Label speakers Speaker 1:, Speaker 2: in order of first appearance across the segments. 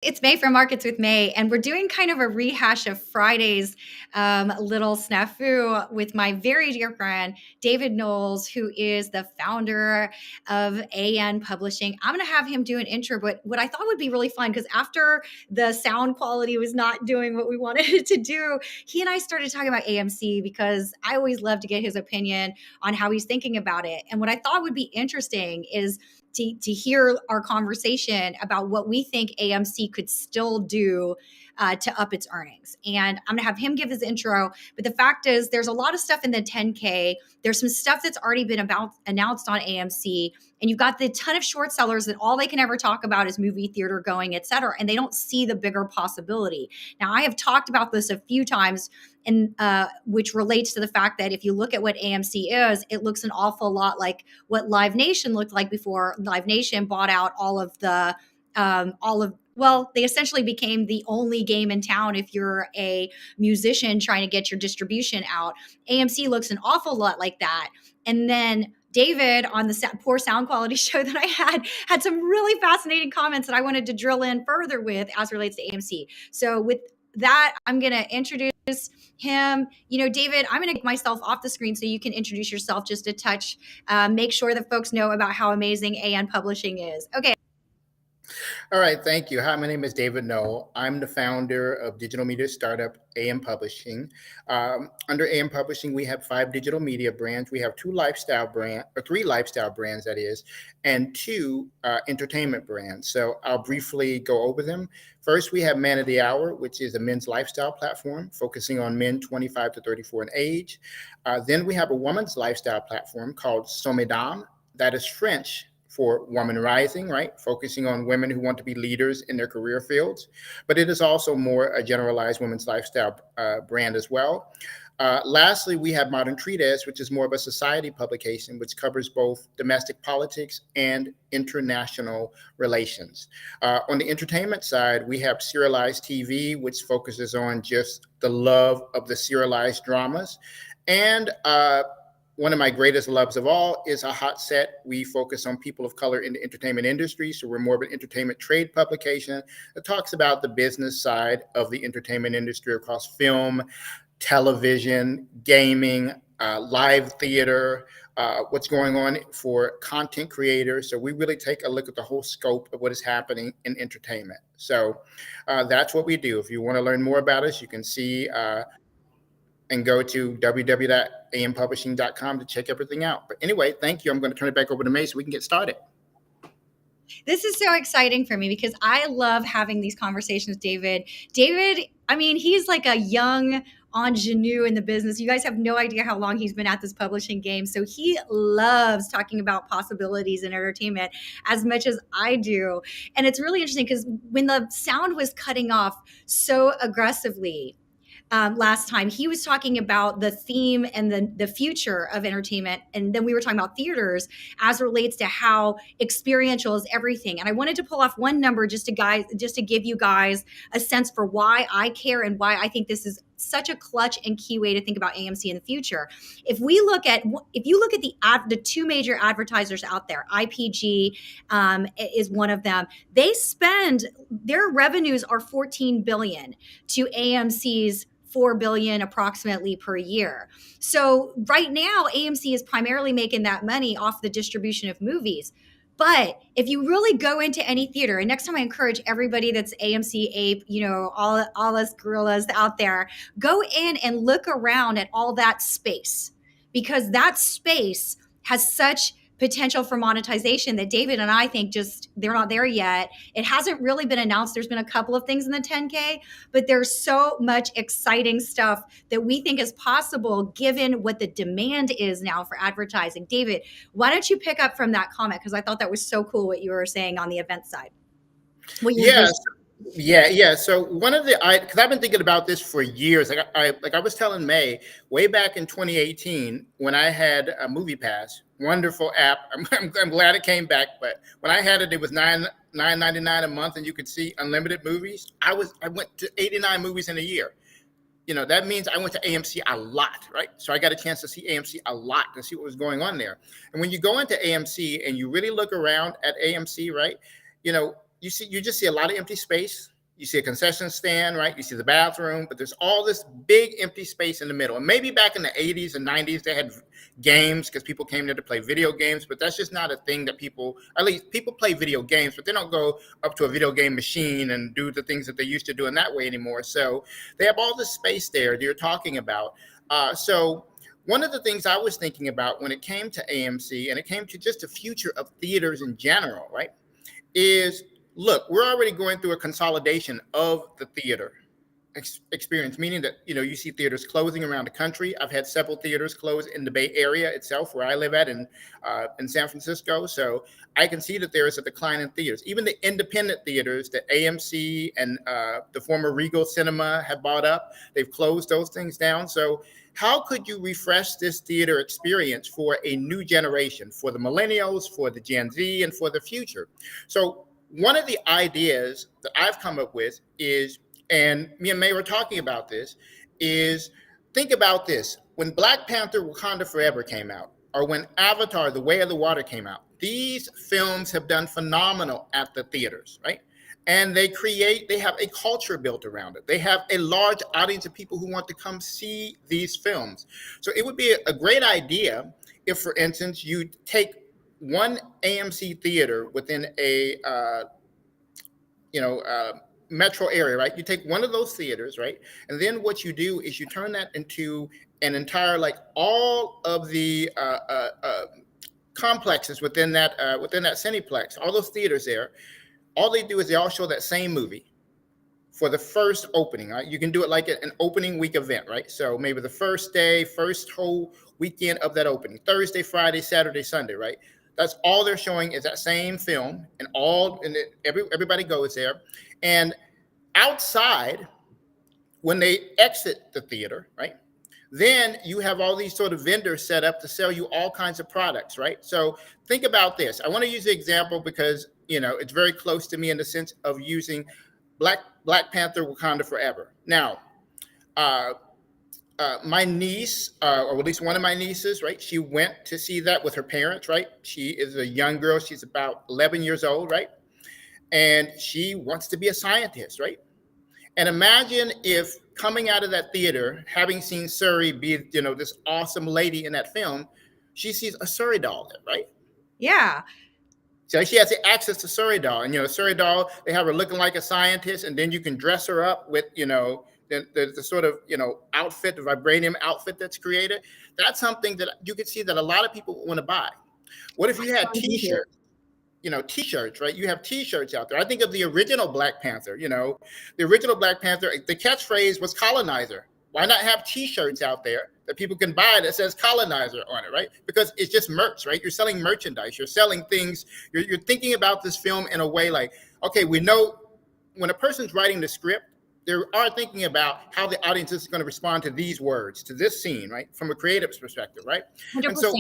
Speaker 1: It's May from Markets with May, and we're doing kind of a rehash of Friday's little snafu with my very dear friend, David Knowles, who is the founder of AN Publishing. I'm going to have him do an intro, but what I thought would be really fun, because after the sound quality was not doing what we wanted it to do, he and I started talking about AMC because I always love to get his opinion on how he's thinking about it. And what I thought would be interesting is to hear our conversation about what we think AMC could still do to up its earnings. And I'm going to have him give his intro. But the fact is, there's a lot of stuff in the 10K. There's some stuff that's already been announced on AMC. And you've got the ton of short sellers that all they can ever talk about is movie theater going, et cetera. And they don't see the bigger possibility. Now, I have talked about this a few times, and which relates to the fact that if you look at what AMC is, it looks an awful lot like what Live Nation looked like before Live Nation bought out well, they essentially became the only game in town if you're a musician trying to get your distribution out. AMC looks an awful lot like that. And then David on the poor sound quality show that I had some really fascinating comments that I wanted to drill in further with as relates to AMC. So with that, I'm going to introduce him. David, I'm going to take myself off the screen so you can introduce yourself just a touch. Make sure that folks know about how amazing AN Publishing is. Okay.
Speaker 2: All right, thank you. Hi, my name is David Nole. I'm the founder of digital media startup AM Publishing. Under AM Publishing, we have 5 digital media brands. We have 3 lifestyle brands, that is, and 2 entertainment brands. So I'll briefly go over them. First, we have Man of the Hour, which is a men's lifestyle platform focusing on men 25 to 34 in age. Then we have a woman's lifestyle platform called Somedame, that is French for Woman Rising, right? Focusing on women who want to be leaders in their career fields. But it is also more a generalized women's lifestyle brand as well. Lastly, we have Modern Treatise, which is more of a society publication, which covers both domestic politics and international relations. On the entertainment side, we have Serialized TV, which focuses on just the love of the serialized dramas. And one of my greatest loves of all is A Hot Set. We focus on people of color in the entertainment industry. So we're more of an entertainment trade publication that talks about the business side of the entertainment industry across film, television, gaming, live theater, what's going on for content creators. So we really take a look at the whole scope of what is happening in entertainment. So that's what we do. If you want to learn more about us, you can see and go to www.ampublishing.com to check everything out. But anyway, thank you. I'm going to turn it back over to May so we can get started.
Speaker 1: This is so exciting for me because I love having these conversations, David. David, I mean, he's like a young ingenue in the business. You guys have no idea how long he's been at this publishing game. So he loves talking about possibilities in entertainment as much as I do. And it's really interesting because when the sound was cutting off so aggressively, last time, he was talking about the theme and the future of entertainment. And then we were talking about theaters as it relates to how experiential is everything. And I wanted to pull off one number just to give you guys a sense for why I care and why I think this is such a clutch and key way to think about AMC in the future. If you look at the 2 major advertisers out there, IPG is one of them. Their revenues are $14 billion to AMC's $4 billion approximately per year. So right now, AMC is primarily making that money off the distribution of movies. But if you really go into any theater, and next time I encourage everybody that's AMC ape, all us gorillas out there, go in and look around at all that space, because that space has such potential for monetization that David and I think they're not there yet. It hasn't really been announced. There's been a couple of things in the 10K, but there's so much exciting stuff that we think is possible given what the demand is now for advertising. David, why don't you pick up from that comment? Because I thought that was so cool what you were saying on the event side.
Speaker 2: Yeah. So one of because I've been thinking about this for years. Like I was telling May, way back in 2018, when I had a Movie Pass, wonderful app. I'm glad it came back. But when I had it, it was $9.99 a month, and you could see unlimited movies. I went to 89 movies in a year. That means I went to AMC a lot, right? So I got a chance to see AMC a lot to see what was going on there. And when you go into AMC and you really look around at AMC, right, you just see a lot of empty space. You see a concession stand, right? You see the bathroom, but there's all this big empty space in the middle. And maybe back in the 80s and 90s, they had games because people came there to play video games, but that's just not a thing that people, at least people play video games, but they don't go up to a video game machine and do the things that they used to do in that way anymore. So they have all this space there that you're talking about. So one of the things I was thinking about when it came to AMC and it came to just the future of theaters in general, right, is look, we're already going through a consolidation of the theater experience, meaning that, you see theaters closing around the country. I've had several theaters close in the Bay Area itself, where I live at in San Francisco. So I can see that there is a decline in theaters. Even the independent theaters that AMC and the former Regal Cinema have bought up, they've closed those things down. So how could you refresh this theater experience for a new generation, for the millennials, for the Gen Z, and for the future? So one of the ideas that I've come up with is, and me and May were talking about this, is think about this. When Black Panther Wakanda Forever came out, or when Avatar The Way of the Water came out, these films have done phenomenal at the theaters, right? And they have a culture built around it. They have a large audience of people who want to come see these films. So it would be a great idea if, for instance, you take one AMC theater within a metro area, right? You take one of those theaters, right? And then what you do is you turn that into an entire, like all of the complexes within that Cineplex, all those theaters there. All they do is they all show that same movie for the first opening, right? You can do it like an opening week event, right? So maybe the first day, first whole weekend of that opening, Thursday, Friday, Saturday, Sunday, right? That's all they're showing is that same film, and everybody goes there. And outside, when they exit the theater, right, then you have all these sort of vendors set up to sell you all kinds of products, right? So think about this. I want to use the example because, it's very close to me in the sense of using Black Panther Wakanda Forever. Now, my niece, or at least one of my nieces, right? She went to see that with her parents, right? She is a young girl. She's about 11 years old, right? And she wants to be a scientist, right? And imagine if coming out of that theater, having seen Suri be, this awesome lady in that film, she sees a Suri doll there, right?
Speaker 1: Yeah.
Speaker 2: So she has access to Suri doll. And, Suri doll, they have her looking like a scientist, and then you can dress her up with, the sort of, outfit, the vibranium outfit that's created. That's something that you could see that a lot of people want to buy. What if you had T-shirts? T-shirts, right? You have T-shirts out there. I think of the original Black Panther, the original Black Panther, the catchphrase was colonizer. Why not have T-shirts out there that people can buy that says colonizer on it, right? Because it's just merch, right? You're selling merchandise. You're selling things. You're thinking about this film in a way like, okay, we know when a person's writing the script, they are thinking about how the audience is going to respond to these words, to this scene, right? From a creative perspective, right?
Speaker 1: 100%.
Speaker 2: And so,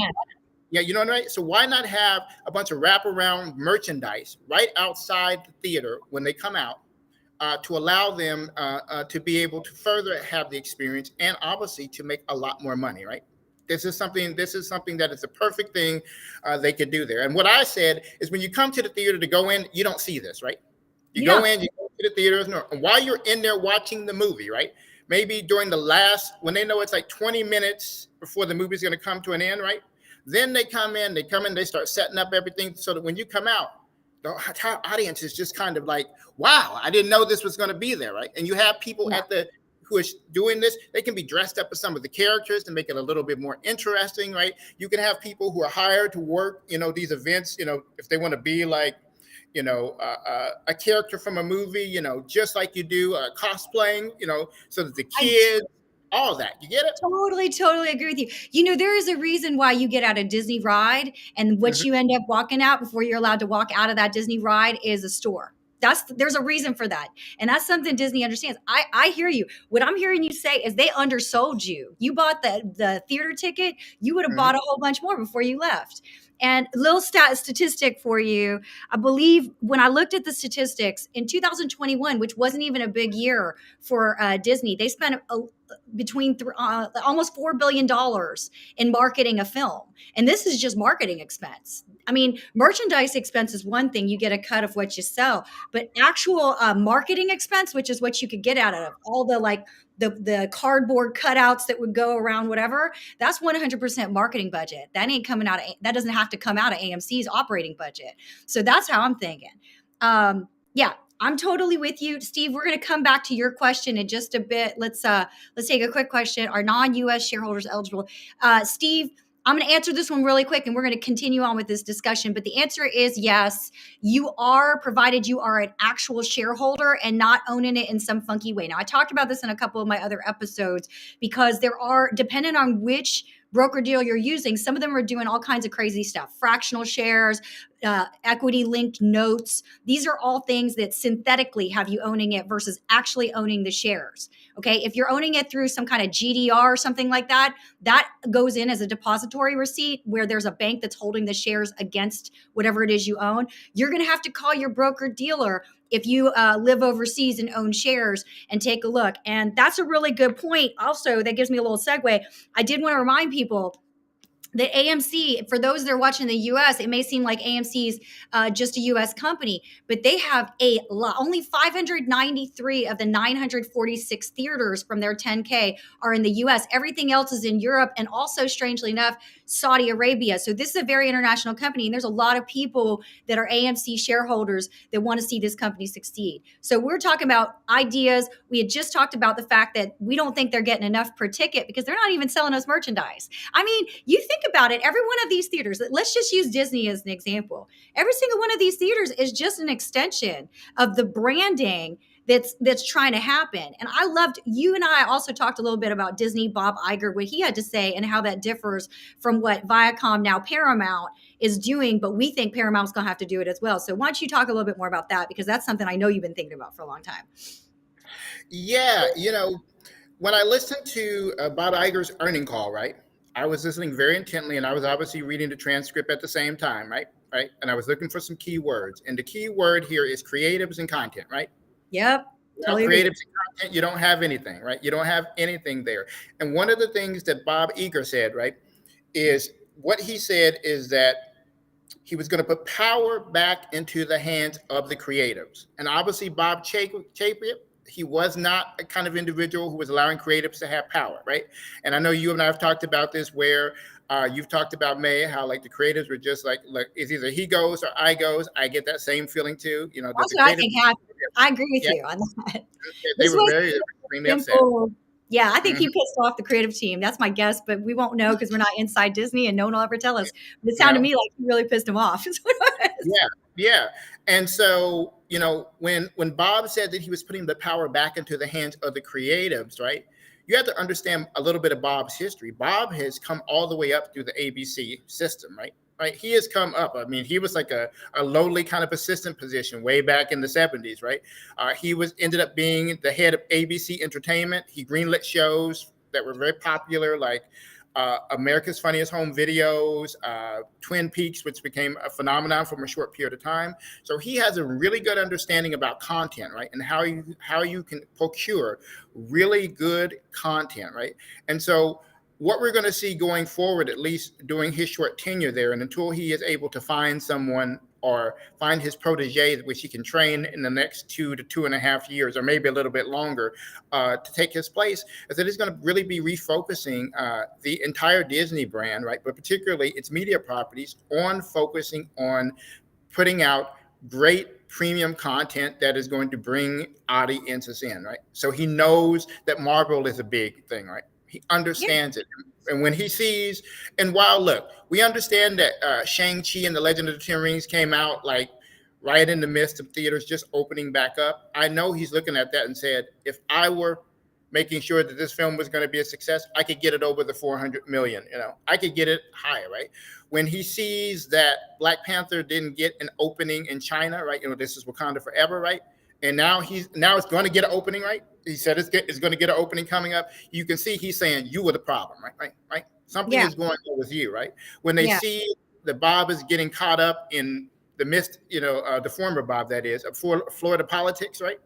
Speaker 2: yeah, you know what I mean? So why not have a bunch of wraparound merchandise right outside the theater when they come out to allow them to be able to further have the experience and obviously to make a lot more money, right? This is something that is a perfect thing they could do there. And what I said is when you come to the theater to go in, you don't see this, right? You go in, you go to the theaters, and while you're in there watching the movie, right? Maybe during when they know it's like 20 minutes before the movie's going to come to an end, right? Then they come in, they start setting up everything so that when you come out, the entire audience is just kind of like, wow, I didn't know this was going to be there, right? And you have people who are doing this. They can be dressed up as some of the characters to make it a little bit more interesting, right? You can have people who are hired to work, these events, if they want to be like, a character from a movie, just like you do cosplaying, so that the kids, all that. You get it?
Speaker 1: Totally agree with you. There is a reason why you get out a Disney ride and what you end up walking out before you're allowed to walk out of that Disney ride is a store. There's a reason for that. And that's something Disney understands. I hear you. What I'm hearing you say is they undersold you. You bought the theater ticket. You would have bought a whole bunch more before you left. And little statistic for you. I believe when I looked at the statistics in 2021, which wasn't even a big year for Disney, they spent between almost $4 billion in marketing a film. And this is just marketing expense. I mean, merchandise expense is one thing, you get a cut of what you sell, but actual marketing expense, which is what you could get out of all the like the cardboard cutouts that would go around whatever, that's 100% marketing budget. That ain't coming out of, that doesn't have to come out of AMC's operating budget. So that's how I'm thinking. Yeah, I'm totally with you, Steve. We're going to come back to your question in just a bit. Let's take a quick question. Are non-US shareholders eligible? Steve, I'm going to answer this one really quick and we're going to continue on with this discussion. But the answer is yes, you are, provided you are an actual shareholder and not owning it in some funky way. Now, I talked about this in a couple of my other episodes because there are, depending on which broker deal you're using, some of them are doing all kinds of crazy stuff, fractional shares, equity linked notes. These are all things that synthetically have you owning it versus actually owning the shares. Okay. If you're owning it through some kind of GDR or something like that, that goes in as a depository receipt where there's a bank that's holding the shares against whatever it is you own. You're going to have to call your broker dealer if you live overseas and own shares and take a look. And that's a really good point. Also, that gives me a little segue. I did want to remind people that AMC, for those that are watching the US, it may seem like AMC's just a US company, but they have a lot. Only 593 of the 946 theaters from their 10K are in the US. Everything else is in Europe and also, strangely enough, Saudi Arabia. So this is a very international company, and there's a lot of people that are AMC shareholders that want to see this company succeed. So we're talking about ideas. We had just talked about the fact that we don't think they're getting enough per ticket because they're not even selling us merchandise. I mean, you think about it, every one of these theaters, let's just use Disney as an example. Every single one of these theaters is just an extension of the branding that's trying to happen. And I loved, you and I also talked a little bit about Disney, Bob Iger, what he had to say and how that differs from what Viacom, now Paramount, is doing, but we think Paramount's going to have to do it as well. So why don't you talk a little bit more about that, because that's something I know you've been thinking about for a long time.
Speaker 2: Yeah, when I listened to Bob Iger's earning call, right, I was listening very intently, and I was obviously reading the transcript at the same time, right? Right. And I was looking for some keywords. And the key word here is creatives and content, right?
Speaker 1: Yep.
Speaker 2: Totally creatives and content, you don't have anything, right? You don't have anything there. And one of the things that Bob Iger said, right, is what he said is that he was going to put power back into the hands of the creatives. And obviously, Bob Chapek, he was not a kind of individual who was allowing creatives to have power, right? And I know you and I have talked about this where you've talked about May, how like the creatives were just like it's either he goes or I goes. I get that same feeling too.
Speaker 1: That's what I think happened. I agree with you on that.
Speaker 2: They were very extremely upset.
Speaker 1: Yeah, I think he pissed off the creative team. That's my guess, but we won't know because we're not inside Disney and no one will ever tell us. But it sounded to me like he really pissed him off.
Speaker 2: Yeah. And so, when Bob said that he was putting the power back into the hands of the creatives, right? You have to understand a little bit of Bob's history. Bob has come all the way up through the ABC system, right? Right. He has come up. I mean, he was like a lowly kind of assistant position way back in the 70s, right? He ended up being the head of ABC Entertainment. He greenlit shows that were very popular, like America's Funniest Home Videos, Twin Peaks, which became a phenomenon from a short period of time. So he has a really good understanding about content, right? And how you can procure really good content, right? And so what we're going to see going forward, at least during his short tenure there, and until he is able to find someone or find his protege, which he can train in the next 2 to 2.5 years, or maybe a little bit longer, to take his place, is that he's going to really be refocusing the entire Disney brand, right? But particularly its media properties on focusing on putting out great premium content that is going to bring audiences in, right? So he knows that Marvel is a big thing, right? He understands it. And when he sees, and while look, we understand that Shang-Chi and the Legend of the Ten Rings came out like right in the midst of theaters just opening back up. I know he's looking at that and said, if I were making sure that this film was going to be a success, I could get it over the 400 million, I could get it higher, right? When he sees that Black Panther didn't get an opening in China, right? This is Wakanda Forever, right? And now it's going to get an opening, right? He said it's going to get an opening coming up. You can see he's saying you were the problem, right? Something is going on with you, right? When they see that Bob is getting caught up in the midst, the former Bob, that is, of Florida politics, right?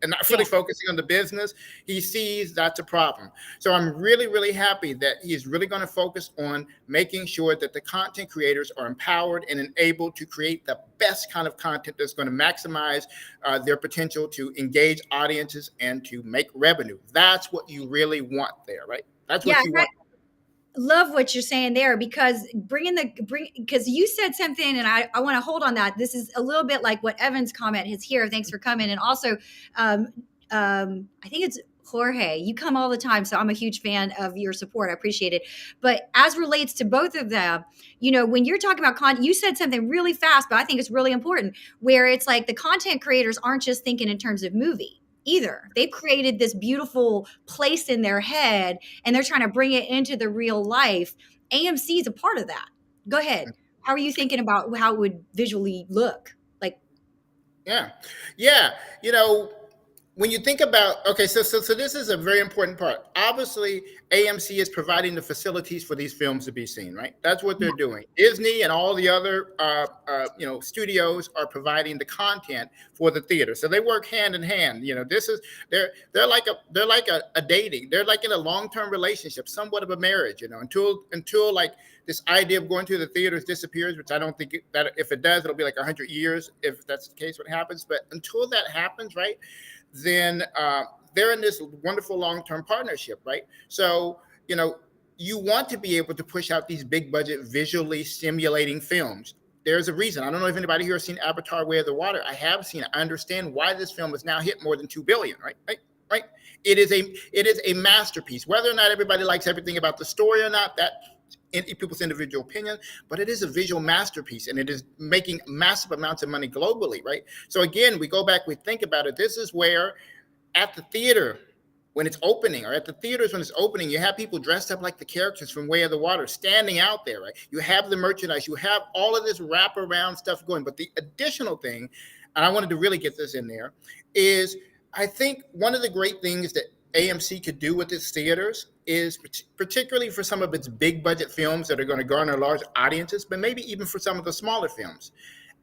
Speaker 2: and not
Speaker 1: Yeah.
Speaker 2: fully focusing on the business, he sees that's a problem. So I'm really, really happy that he's really going to focus on making sure that the content creators are empowered and enabled to create the best kind of content that's going to maximize their potential to engage audiences and to make revenue. That's what you really want there, right? That's
Speaker 1: Yeah.
Speaker 2: what you want.
Speaker 1: Love what you're saying there, because because you said something, and I want to hold on that. This is a little bit like what Evan's comment is here. Thanks for coming. And also, um, I think it's Jorge. You come all the time, so I'm a huge fan of your support. I appreciate it. But as relates to both of them, when you're talking about content, you said something really fast, but I think it's really important, where it's like the content creators aren't just thinking in terms of movie either. They've created this beautiful place in their head, and they're trying to bring it into the real life. AMC is a part of that. Go ahead. How are you thinking about how it would visually look? Like,
Speaker 2: Yeah. Yeah. You know, when you think about, okay, so this is a very important part. Obviously, AMC is providing the facilities for these films to be seen, right? That's what they're doing. Disney and all the other studios are providing the content for the theater. So they work hand in hand. This is they're like a dating. They're like in a long-term relationship, somewhat of a marriage, until like this idea of going to the theaters disappears, which I don't think that if it does, it'll be like 100 years if that's the case what happens. But until that happens, right? Then they're in this wonderful long-term partnership, right? So, you want to be able to push out these big budget, visually stimulating films. There's a reason. I don't know if anybody here has seen Avatar: Way of the Water. I have seen it. I understand why this film has now hit more than 2 billion, right? Right. It is a masterpiece. Whether or not everybody likes everything about the story or not, that in people's individual opinion, but it is a visual masterpiece, and it is making massive amounts of money globally, right? So again, we go back, we think about it. This is where at the theater, when it's opening, or at the theaters when it's opening, you have people dressed up like the characters from Way of the Water standing out there, right? You have the merchandise, you have all of this wraparound stuff going. But the additional thing, and I wanted to really get this in there, is I think one of the great things that AMC could do with its theaters is, particularly for some of its big budget films that are going to garner large audiences, but maybe even for some of the smaller films.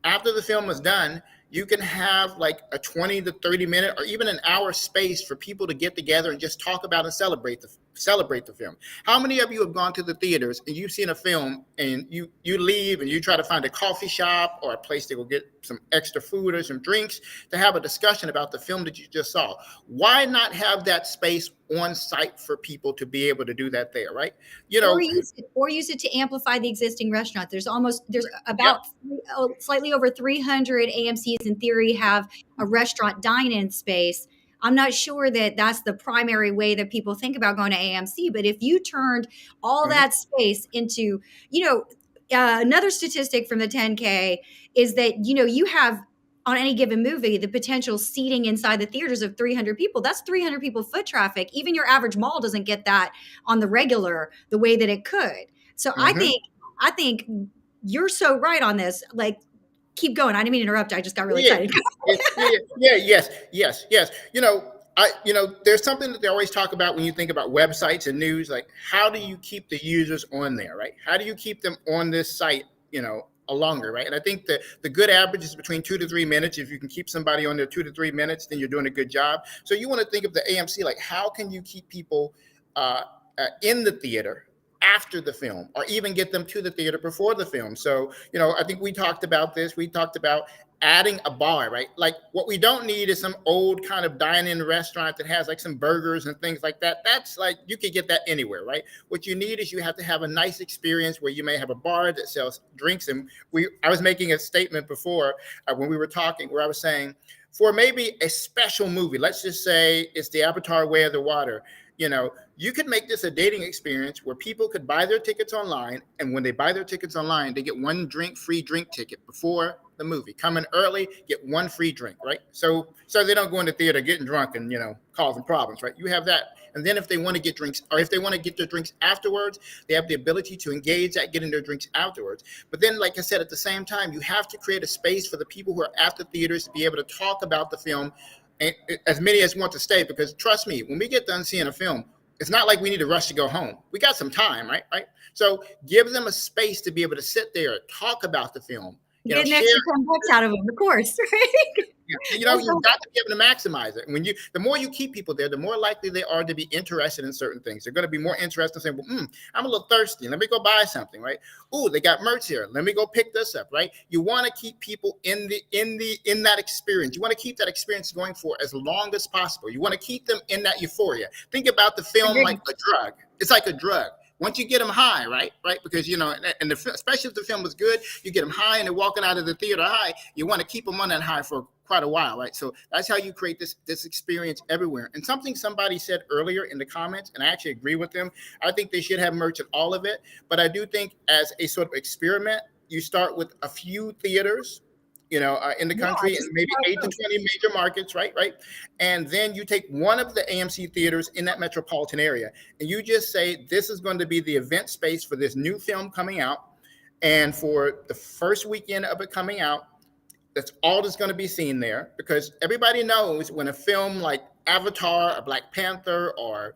Speaker 2: After the film is done, you can have like a 20 to 30 minute or even an hour space for people to get together and just talk about and celebrate the film. How many of you have gone to the theaters and you've seen a film and you leave and you try to find a coffee shop or a place to go get some extra food or some drinks to have a discussion about the film that you just saw? Why not have that space on site for people to be able to do that there, right?
Speaker 1: Or use it to amplify the existing restaurant. There's
Speaker 2: Yep.
Speaker 1: about slightly over 300 AMCs in theory have a restaurant dine-in space. I'm not sure that that's the primary way that people think about going to AMC, but if you turned all
Speaker 2: Mhm.
Speaker 1: that space into, another statistic from the 10K is that, you have on any given movie the potential seating inside the theaters of 300 people. That's 300 people foot traffic. Even your average mall doesn't get that on the regular the way that it could. So I
Speaker 2: Mhm.
Speaker 1: think you're so right on this. Like, keep going. I didn't mean to interrupt. I just got really
Speaker 2: Yeah,
Speaker 1: excited.
Speaker 2: yes. There's something that they always talk about when you think about websites and news, like how do you keep the users on there, right? How do you keep them on this site, a longer, right? And I think that the good average is between 2 to 3 minutes. If you can keep somebody on there 2 to 3 minutes, then you're doing a good job. So you want to think of the AMC, like how can you keep people in the theater after the film, or even get them to the theater before the film. So, I think we talked about this. We talked about adding a bar, right? Like what we don't need is some old kind of dine-in restaurant that has like some burgers and things like that. That's like, you could get that anywhere, right? What you need is you have to have a nice experience where you may have a bar that sells drinks. And I was making a statement before when we were talking, where I was saying, for maybe a special movie, let's just say it's the Avatar: Way of the Water, you could make this a dating experience where people could buy their tickets online. And when they buy their tickets online, they get one free drink ticket before the movie. Come in early, get one free drink, right? So they don't go in the theater getting drunk and, causing problems, right? You have that. And then if they want to get drinks, or if they want to get their drinks afterwards, they have the ability to engage at getting their drinks afterwards. But then, like I said, at the same time, you have to create a space for the people who are at the theaters to be able to talk about the film, and as many as want to stay. Because trust me, when we get done seeing a film, it's not like we need to rush to go home. We got some time, right? So give them a space to be able to sit there, talk about the film,
Speaker 1: Get an
Speaker 2: share.
Speaker 1: extra 10 bucks out of them, of course. Right?
Speaker 2: Yeah,
Speaker 1: That's
Speaker 2: you've
Speaker 1: so
Speaker 2: got to be able to maximize it. The more you keep people there, the more likely they are to be interested in certain things. They're going to be more interested in saying, "Well, I'm a little thirsty. Let me go buy something." Right? Ooh, they got merch here. Let me go pick this up. Right? You want to keep people in that experience. You want to keep that experience going for as long as possible. You want to keep them in that euphoria. Think about the film like
Speaker 1: agreed.
Speaker 2: a drug. It's like a drug. Once you get them high, right, because especially if the film was good, you get them high and they're walking out of the theater high. You want to keep them on that high for quite a while, right? So that's how you create this experience everywhere. And something somebody said earlier in the comments, and I actually agree with them. I think they should have merch at all of it, but I do think as a sort of experiment, you start with a few theaters, in the
Speaker 1: Yeah,
Speaker 2: country, and
Speaker 1: just
Speaker 2: maybe
Speaker 1: how it
Speaker 2: 8 to
Speaker 1: goes.
Speaker 2: 20 major markets, right? And then you take one of the AMC theaters in that metropolitan area, and you just say, this is going to be the event space for this new film coming out. And for the first weekend of it coming out, that's all that's going to be seen there, because everybody knows when a film like Avatar or Black Panther or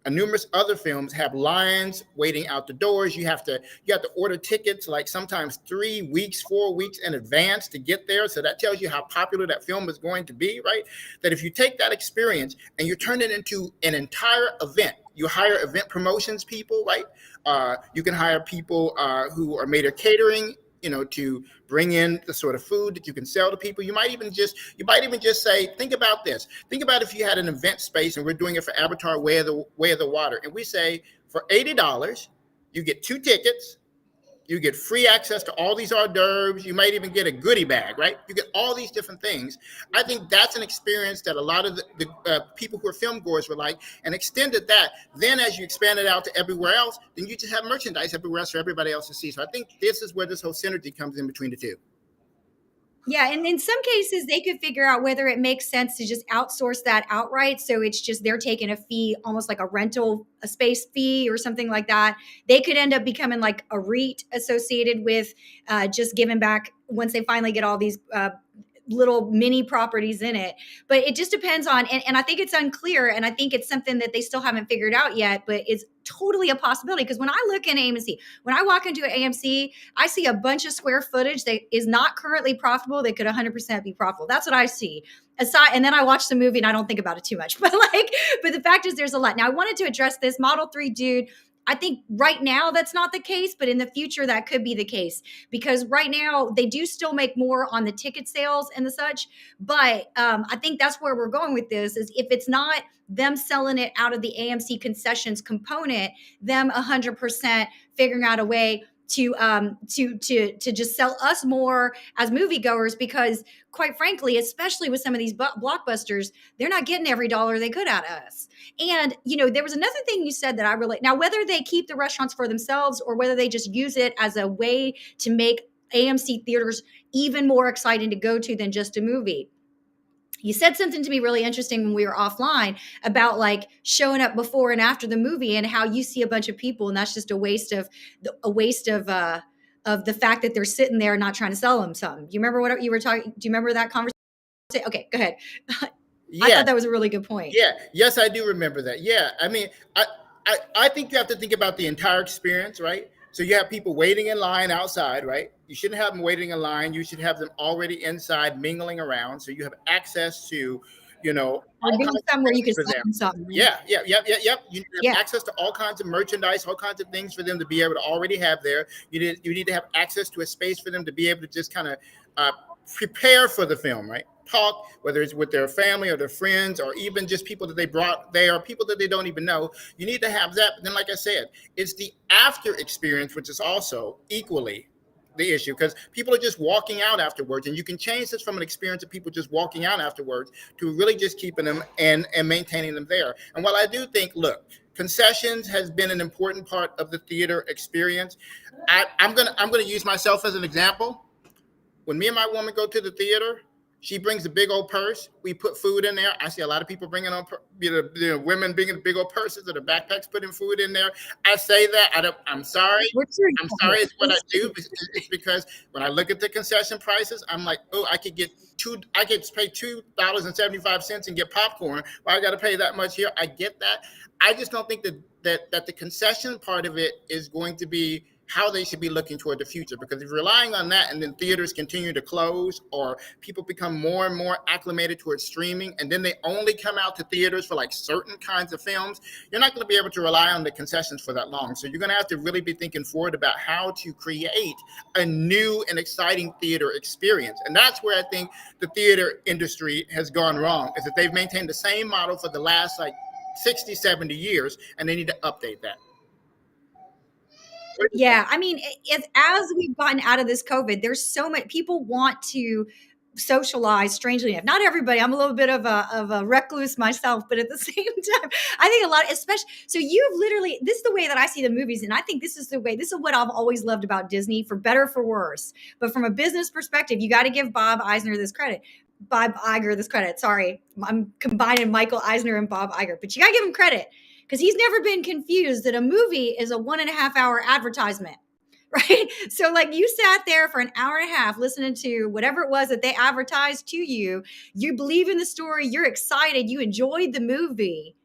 Speaker 2: numerous other films have lines waiting out the doors. You have to order tickets like sometimes 3 weeks, 4 weeks in advance to get there. So that tells you how popular that film is going to be, right? That if you take that experience and you turn it into an entire event, you hire event promotions people, right? You can hire people who are made of catering, to bring in the sort of food that you can sell to people. You might even just say, think about this. Think about if you had an event space and we're doing it for Avatar Way of the Water. And we say for $80, you get 2 tickets, you get free access to all these hors d'oeuvres. You might even get a goodie bag, right? You get all these different things. I think that's an experience that a lot of the people who are film goers would like, and extended that. Then as you expand it out to everywhere else, then you just have merchandise everywhere else for everybody else to see. So I think this is where this whole synergy comes in between the two.
Speaker 1: Yeah, and in some cases, they could figure out whether it makes sense to just outsource that outright. So it's just they're taking a fee, almost like a space fee or something like that. They could end up becoming like a REIT associated with just giving back once they finally get all these little mini properties in it. But it just depends on, and I think it's unclear, and I think it's something that they still haven't figured out yet, but it's totally a possibility. Because when I look in AMC, when I walk into an AMC, I see a bunch of square footage that is not currently profitable that could 100% be profitable. That's what I see. Aside, and then I watch the movie and I don't think about it too much. But the fact is, there's a lot. Now, I wanted to address this Model 3 dude. I think right now that's not the case, but in the future that could be the case, because right now they do still make more on the ticket sales and the such. But I think that's where we're going with this, is if it's not them selling it out of the AMC concessions component, them 100% figuring out a way to just sell us more as moviegoers, because quite frankly, especially with some of these blockbusters, they're not getting every dollar they could out of us. And there was another thing you said that I really, now whether they keep the restaurants for themselves or whether they just use it as a way to make AMC theaters even more exciting to go to than just a movie. You said something to me really interesting when we were offline about like showing up before and after the movie and how you see a bunch of people and that's just a waste of the fact that they're sitting there not trying to sell them something. Do you remember what you were talking? Do you remember that conversation? Okay, go ahead. I
Speaker 2: Yeah,
Speaker 1: thought that was a really good point.
Speaker 2: yeah, yes, I do remember that. Yeah, I mean, I think you have to think about the entire experience, right? So you have people waiting in line outside, right? You shouldn't have them waiting in line. You should have them already inside mingling around, so you have access to,
Speaker 1: Or
Speaker 2: all
Speaker 1: doing
Speaker 2: kinds of
Speaker 1: something where you
Speaker 2: things
Speaker 1: can
Speaker 2: for
Speaker 1: sell
Speaker 2: them.
Speaker 1: them something.
Speaker 2: Yeah, yeah, yep, yep, yep. You need to
Speaker 1: Yeah.
Speaker 2: have access to all kinds of merchandise, all kinds of things for them to be able to already have there. You need to have access to a space for them to be able to just kind of uh, prepare for the film, right? Talk, whether it's with their family or their friends, or even just people that they brought there, people that they don't even know. You need to have that. But then, like I said, it's the after experience, which is also equally the issue, because people are just walking out afterwards, and you can change this from an experience of people just walking out afterwards to really just keeping them and maintaining them there. And while I do think, look, concessions has been an important part of the theater experience. I'm gonna use myself as an example. When me and my woman go to the theater, she brings a big old purse. We put food in there. I see a lot of people bringing on, women bringing big old purses or the backpacks, putting food in there. I say that. I'm sorry.
Speaker 1: What's your
Speaker 2: I'm sorry. It's what I
Speaker 1: What's
Speaker 2: do. It's because when I look at the concession prices, I'm like, oh, I could get I could pay $2.75 and get popcorn. Well, I got to pay that much here. I get that. I just don't think that the concession part of it is going to be how they should be looking toward the future. Because if you're relying on that and then theaters continue to close, or people become more and more acclimated towards streaming, and then they only come out to theaters for like certain kinds of films, you're not going to be able to rely on the concessions for that long. So you're going to have to really be thinking forward about how to create a new and exciting theater experience. And that's where I think the theater industry has gone wrong, is that they've maintained the same model for the last like 60, 70 years, and they need to update that. What do you think?
Speaker 1: Yeah, I mean, as we've gotten out of this COVID, there's so many people want to socialize. Strangely enough, not everybody. I'm a little bit of a recluse myself, but at the same time, I think a lot, especially. So you've literally, this is the way that I see the movies, and I think this is the way. This is what I've always loved about Disney, for better or for worse. But from a business perspective, you got to give Bob Eisner this credit. Bob Iger this credit. Sorry, I'm combining Michael Eisner and Bob Iger, but you got to give him credit because he's never been confused that a movie is a 1.5 hour advertisement. Right. So, like, you sat there for an hour and a half listening to whatever it was that they advertised to you. You believe in the story. You're excited. You enjoyed the movie.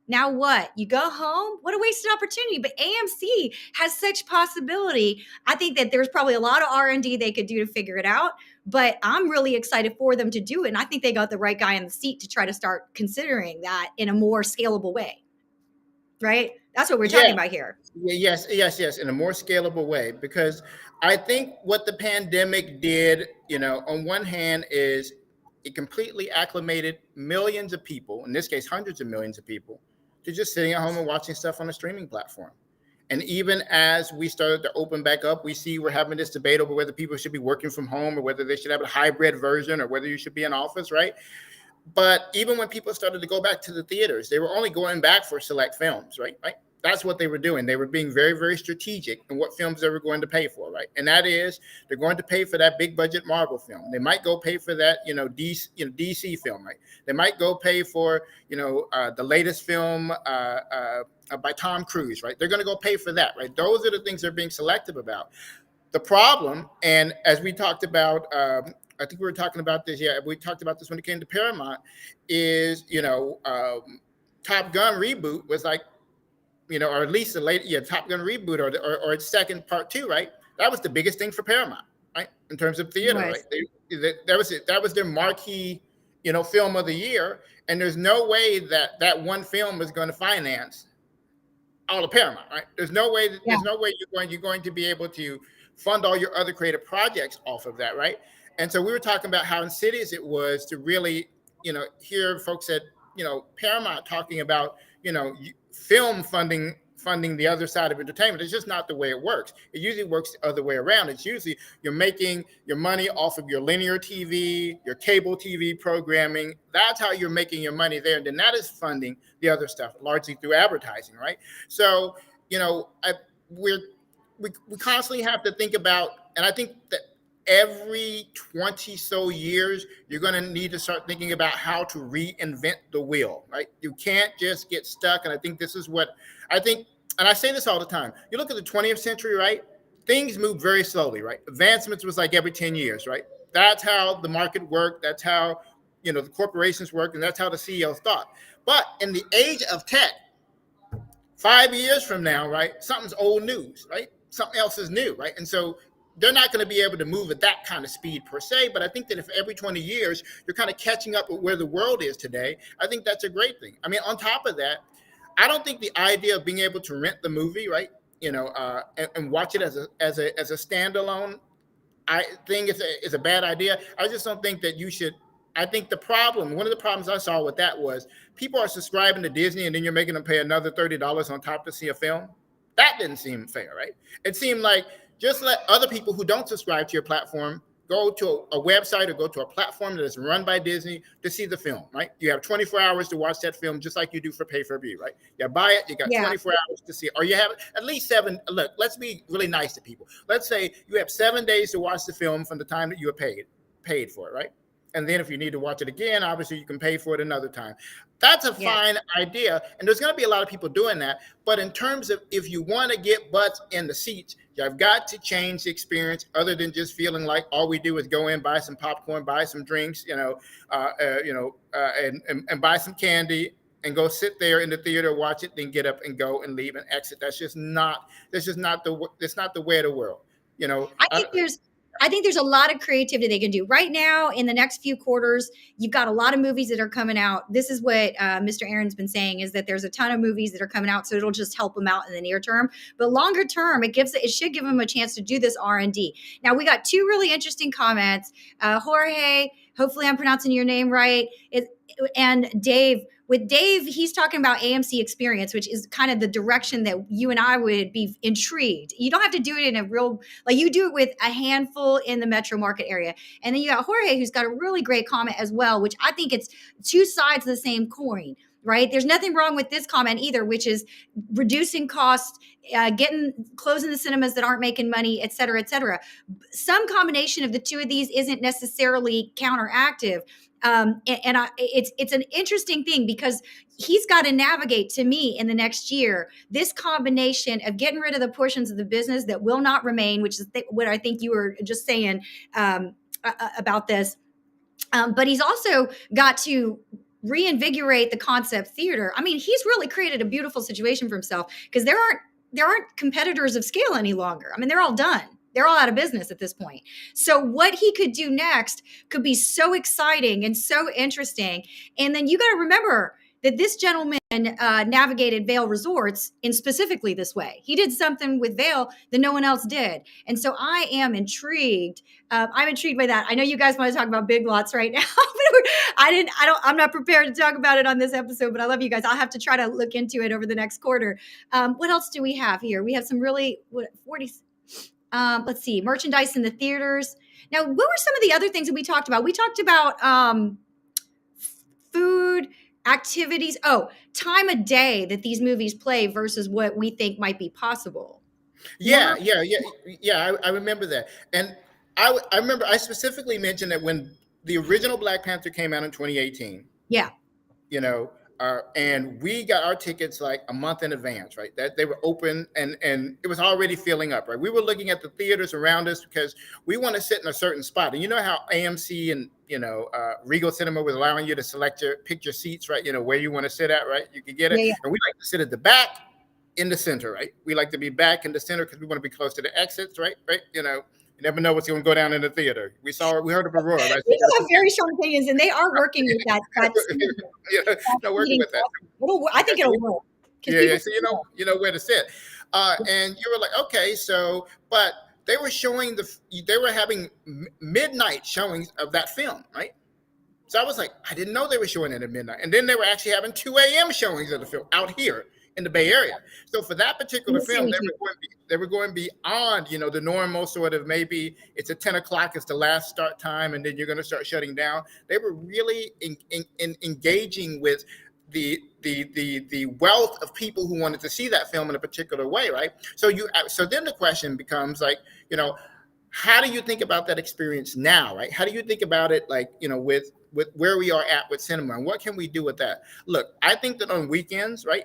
Speaker 1: Now what? You go home? What a wasted opportunity. But AMC has such possibility. I think that there's probably a lot of R&D they could do to figure it out. But I'm really excited for them to do it. And I think they got the right guy in the seat to try to start considering that in a more scalable way. Right? That's what we're talking
Speaker 2: Yeah.
Speaker 1: about here.
Speaker 2: Yes, in a more scalable way. Because I think what the pandemic did, on one hand, is it completely acclimated millions of people, in this case, hundreds of millions of people, to just sitting at home and watching stuff on a streaming platform. And even as we started to open back up, we're having this debate over whether people should be working from home or whether they should have a hybrid version or whether you should be in office, right? But even when people started to go back to the theaters, they were only going back for select films, right? That's what they were doing. They were being very, very strategic in what films they were going to pay for, right? And that is, they're going to pay for that big budget Marvel film. They might go pay for that, DC film, right? They might go pay for, the latest film by Tom Cruise, right? They're going to go pay for that, right? Those are the things they're being selective about. The problem, and as we talked about, I think we were talking about this. Yeah, we talked about this when it came to Paramount. Is Top Gun reboot was like, or at least the Top Gun reboot or its second part 2, right? That was the biggest thing for Paramount, right? In terms of theater, right? That was their marquee, film of the year, and there's no way that one film is going to finance all of Paramount, right? There's no way you're going to be able to fund all your other creative projects off of that, right? And so we were talking about how insidious it was to really, hear folks at, Paramount talking about, film funding the other side of entertainment. It's just not the way it works. It usually works the other way around. It's usually you're making your money off of your linear TV, your cable TV programming. That's how you're making your money there. And then that is funding the other stuff, largely through advertising, right? So, we constantly have to think about, and I think that every 20 so years, you're going to need to start thinking about how to reinvent the wheel, right? You can't just get stuck. And I think this is what I think, and I say this all the time. You look at the 20th century, right? Things move very slowly, right? Advancements was like every 10 years, right? That's how the market worked. That's how, the corporations worked. And that's how the CEOs thought. But in the age of tech, 5 years from now, right? Something's old news, right? Something else is new, right? And so they're not going to be able to move at that kind of speed per se. But I think that if every 20 years you're kind of catching up with where the world is today, I think that's a great thing. I mean, on top of that, I don't think the idea of being able to rent the movie, right, and watch it as a standalone thing is a bad idea. I just don't think that you should. I think one of the problems I saw with that was people are subscribing to Disney and then you're making them pay another $30 on top to see a film. That didn't seem fair, right? It seemed like, just let other people who don't subscribe to your platform go to a website or go to a platform that is run by Disney to see the film, right? You have 24 hours to watch that film, just like you do for pay-per-view, right? You buy it, you got 24 hours to see it, or you have at least 7. Look, let's be really nice to people. Let's say you have 7 days to watch the film from the time that you are paid for it, right? And then if you need to watch it again, obviously you can pay for it another time. That's a fine idea. And there's going to be a lot of people doing that. But in terms of if you want to get butts in the seats, you've got to change the experience other than just feeling like all we do is go in, buy some popcorn, buy some drinks, and buy some candy and go sit there in the theater, watch it, then get up and go and leave and exit. That's not the way of the world. You know,
Speaker 1: I think there's I think there's a lot of creativity they can do right now. In the next few quarters, you've got a lot of movies that are coming out. This is what Mr. Aaron's been saying, is that there's a ton of movies that are coming out, so it'll just help them out in the near term. But longer term, it should give them a chance to do this R&D. Now, we got two really interesting comments. Jorge, hopefully I'm pronouncing your name right, and Dave. With Dave, he's talking about AMC Experience, which is kind of the direction that you and I would be intrigued. You don't have to do it in a real, like you do it with a handful in the metro market area. And then you got Jorge, who's got a really great comment as well, which I think it's two sides of the same coin, right? There's nothing wrong with this comment either, which is reducing costs, closing the cinemas that aren't making money, et cetera, et cetera. Some combination of the two of these isn't necessarily counteractive. It's an interesting thing because he's got to navigate, to me, in the next year, this combination of getting rid of the portions of the business that will not remain, which is what I think you were just saying about this. But he's also got to reinvigorate the concept theater. I mean, he's really created a beautiful situation for himself because there aren't competitors of scale any longer. I mean, they're all done. They're all out of business at this point. So what he could do next could be so exciting and so interesting. And then you got to remember that this gentleman navigated Vail Resorts in specifically this way. He did something with Vail that no one else did. And so I am intrigued. I'm intrigued by that. I know you guys want to talk about Big Lots right now. I'm not prepared to talk about it on this episode, but I love you guys. I'll have to try to look into it over the next quarter. What else do we have here? We have some really 40. Let's see, merchandise in the theaters. Now, what were some of the other things that we talked about? We talked about food, activities. Oh, time of day that these movies play versus what we think might be possible.
Speaker 2: Yeah, I remember that. And I remember I specifically mentioned that when the original Black Panther came out in 2018.
Speaker 1: Yeah.
Speaker 2: You know, and we got our tickets like a month in advance, right? That they were open and it was already filling up, right? We were looking at the theaters around us because we want to sit in a certain spot. And you know how AMC and Regal Cinema was allowing you to pick your seats, right? You know, where you want to sit at, right? You could get it. Yeah. And we like to sit at the back in the center, right? We like to be back in the center because we want to be close to the exits, right? You know. You never know what's going to go down in the theater. We heard of Aurora. Right?
Speaker 1: We have very strong opinions, and they are working with that.
Speaker 2: Working with that.
Speaker 1: I think it'll work.
Speaker 2: Yeah. So you know where to sit, and you were like, okay, so, but they were having midnight showings of that film, right? So I was like, I didn't know they were showing it at midnight, and then they were actually having 2 a.m. showings of the film out here in the Bay Area. So for that particular film, they were going beyond, the normal sort of, maybe it's at 10 o'clock, it's the last start time, and then you're going to start shutting down. They were really engaging with the wealth of people who wanted to see that film in a particular way, right? So then the question becomes like, how do you think about that experience now, right? How do you think about it, like, with where we are at with cinema, and what can we do with that? Look, I think that on weekends, right?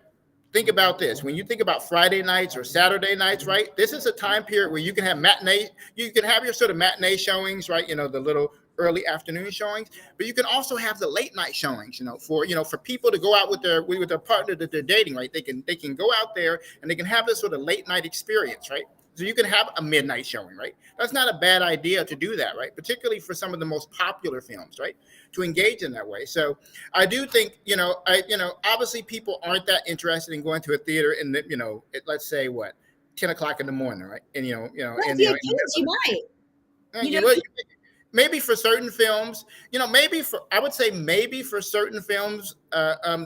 Speaker 2: Think about this. When you think about Friday nights or Saturday nights, right? This is a time period where you can have you can have your sort of matinee showings, right? The little early afternoon showings, but you can also have the late night showings, for people to go out with their partner that they're dating, right? They can go out there and they can have this sort of late night experience, right? So you can have a midnight showing, right? That's not a bad idea to do that, right? Particularly for some of the most popular films, right? To engage in that way. So I do think, obviously people aren't that interested in going to a theater in the, let's say 10 o'clock in the morning, right? And
Speaker 1: you might.
Speaker 2: Maybe for certain films, I would say maybe for certain films,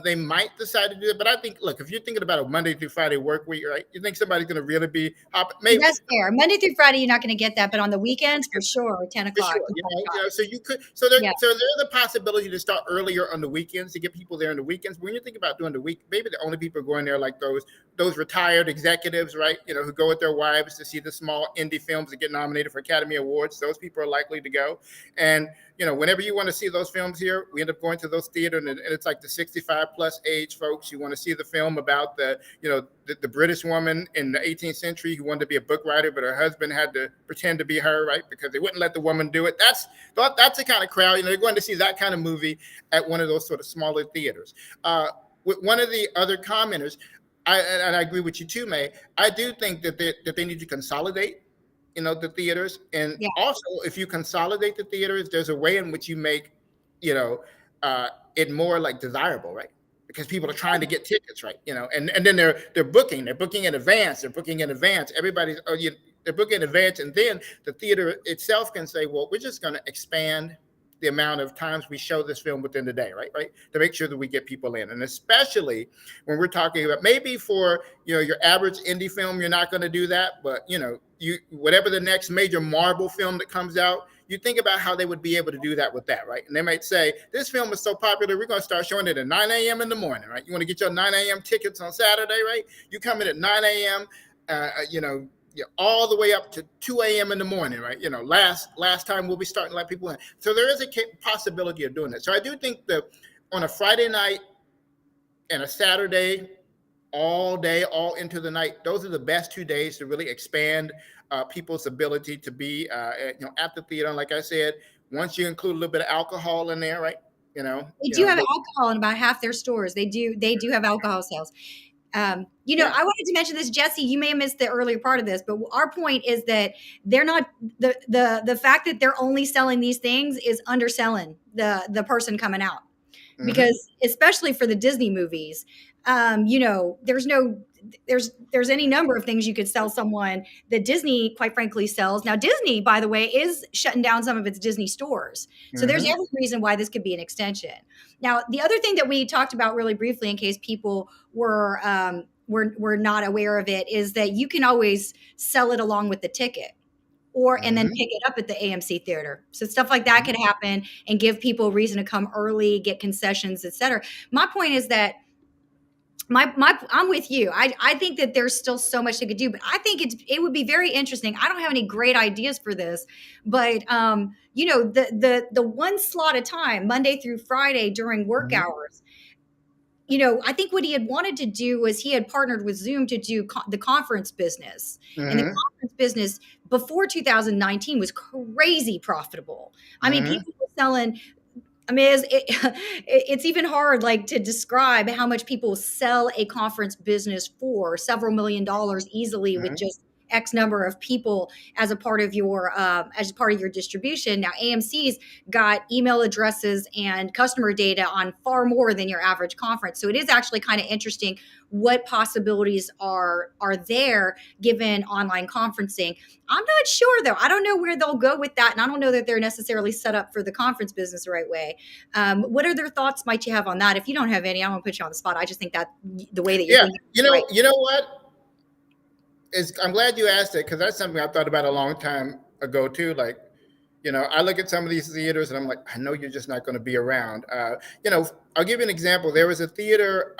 Speaker 2: they might decide to do it. But I think, look, if you're thinking about a Monday through Friday work week, right? You think somebody's going to really be maybe
Speaker 1: that's fair. Monday through Friday, you're not going to get that, but on the weekends, for sure, 10 o'clock.
Speaker 2: Sure, so you could. So there's the possibility to start earlier on the weekends to get people there on the weekends. But when you think about doing the week, maybe the only people going there like those retired executives, right? Who go with their wives to see the small indie films that get nominated for Academy Awards. Those people are likely to go. And, whenever you want to see those films here, we end up going to those theaters, and it's like the 65 plus age folks. You want to see the film about the British woman in the 18th century who wanted to be a book writer, but her husband had to pretend to be her, right? Because they wouldn't let the woman do it. That's the kind of crowd, they're going to see that kind of movie at one of those sort of smaller theaters. with one of the other commenters, and I agree with you too, May. I do think that they need to consolidate, the theaters, and
Speaker 1: Yeah.
Speaker 2: also if you consolidate the theaters, there's a way in which you make, you know, it more like desirable, right? Because people are trying to get tickets, right? And then they're booking in advance, Everybody's they're booking in advance, and then the theater itself can say, well, we're just going to expand the amount of times we show this film within the day, right? To make sure that we get people in. And especially when we're talking about, maybe for, your average indie film, you're not going to do that, but whatever the next major Marvel film that comes out, you think about how they would be able to do that with that, right? And they might say, this film is so popular, we're going to start showing it at 9 a.m. in the morning, right? You want to get your 9 a.m. tickets on Saturday, right? You come in at 9 a.m., all the way up to 2 a.m. in the morning, right? Last time we'll be starting to let people in. So there is a possibility of doing that. So I do think that on a Friday night and a Saturday, all day, all into the night, those are the best 2 days to really expand people's ability to be, at the theater. And like I said, once you include a little bit of alcohol in there, right?
Speaker 1: They do have alcohol in about half their stores. They do have alcohol sales.
Speaker 2: Yeah.
Speaker 1: I wanted to mention this, Jesse. You may have missed the earlier part of this, but our point is that they're not the fact that they're only selling these things is underselling the person coming out, because especially for the Disney movies, there's any number of things you could sell someone that Disney, quite frankly, sells. Now, Disney, by the way, is shutting down some of its Disney stores. So there's every reason why this could be an extension. Now, the other thing that we talked about really briefly, in case people were not aware of it, is that you can always sell it along with the ticket, and then pick it up at the AMC theater. So stuff like that could happen and give people a reason to come early, get concessions, etc. My point is that I'm with you. I think that there's still so much they could do, but I think it would be very interesting. I don't have any great ideas for this, but the one slot a time, Monday through Friday during work hours. I think what he had wanted to do was he had partnered with Zoom to do the conference business. And the conference business before 2019 was crazy profitable. I mean, people were selling. I mean, it's even hard, like, to describe how much people sell a conference business for several $1 million easily with just X number of people as a part of your distribution. Now, AMC's got email addresses and customer data on far more than your average conference. So it is actually kind of interesting what possibilities are there given online conferencing. I'm not sure, though. I don't know where they'll go with that, and I don't know that they're necessarily set up for the conference business the right way. What other thoughts might you have on that? If you don't have any, I don't want to put you on the spot. I just think that the way that you're thinking, right.
Speaker 2: You know what? I'm glad you asked it, because that's something I thought about a long time ago too. Like, I look at some of these theaters and I'm like, I know you're just not going to be around. I'll give you an example. There was a theater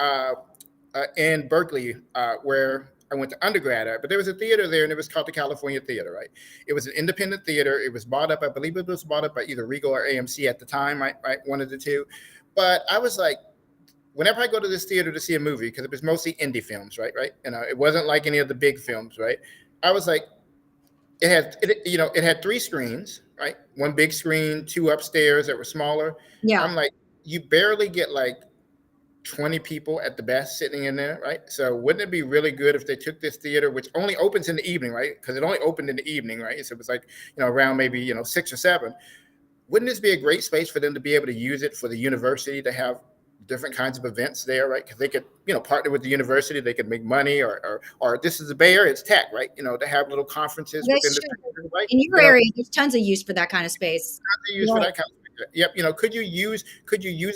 Speaker 2: in Berkeley where I went to undergrad at, but there was a theater there, and it was called the California Theater, right? It was an independent theater. It was bought up, I believe it was bought up by either Regal or AMC at the time, right? One of the two. But I was like, whenever I go to this theater to see a movie, because it was mostly indie films, right? It wasn't like any of the big films, right? I was like, it had 3 screens, right? One big screen, 2 upstairs that were smaller.
Speaker 1: Yeah.
Speaker 2: I'm like, you barely get like 20 people at the best sitting in there, right? So wouldn't it be really good if they took this theater, which only opens in the evening, right? Because it only opened in the evening, right? So it was like, around maybe, 6 or 7. Wouldn't this be a great space for them to be able to use it for the university to have different kinds of events there, right? Because they could, partner with the university, they could make money, or this is the Bay Area, it's tech, right? To have little conferences within the, right?
Speaker 1: In your area, there's tons of use for that kind of space.
Speaker 2: Tons of use for that kind of. Yep. Could you use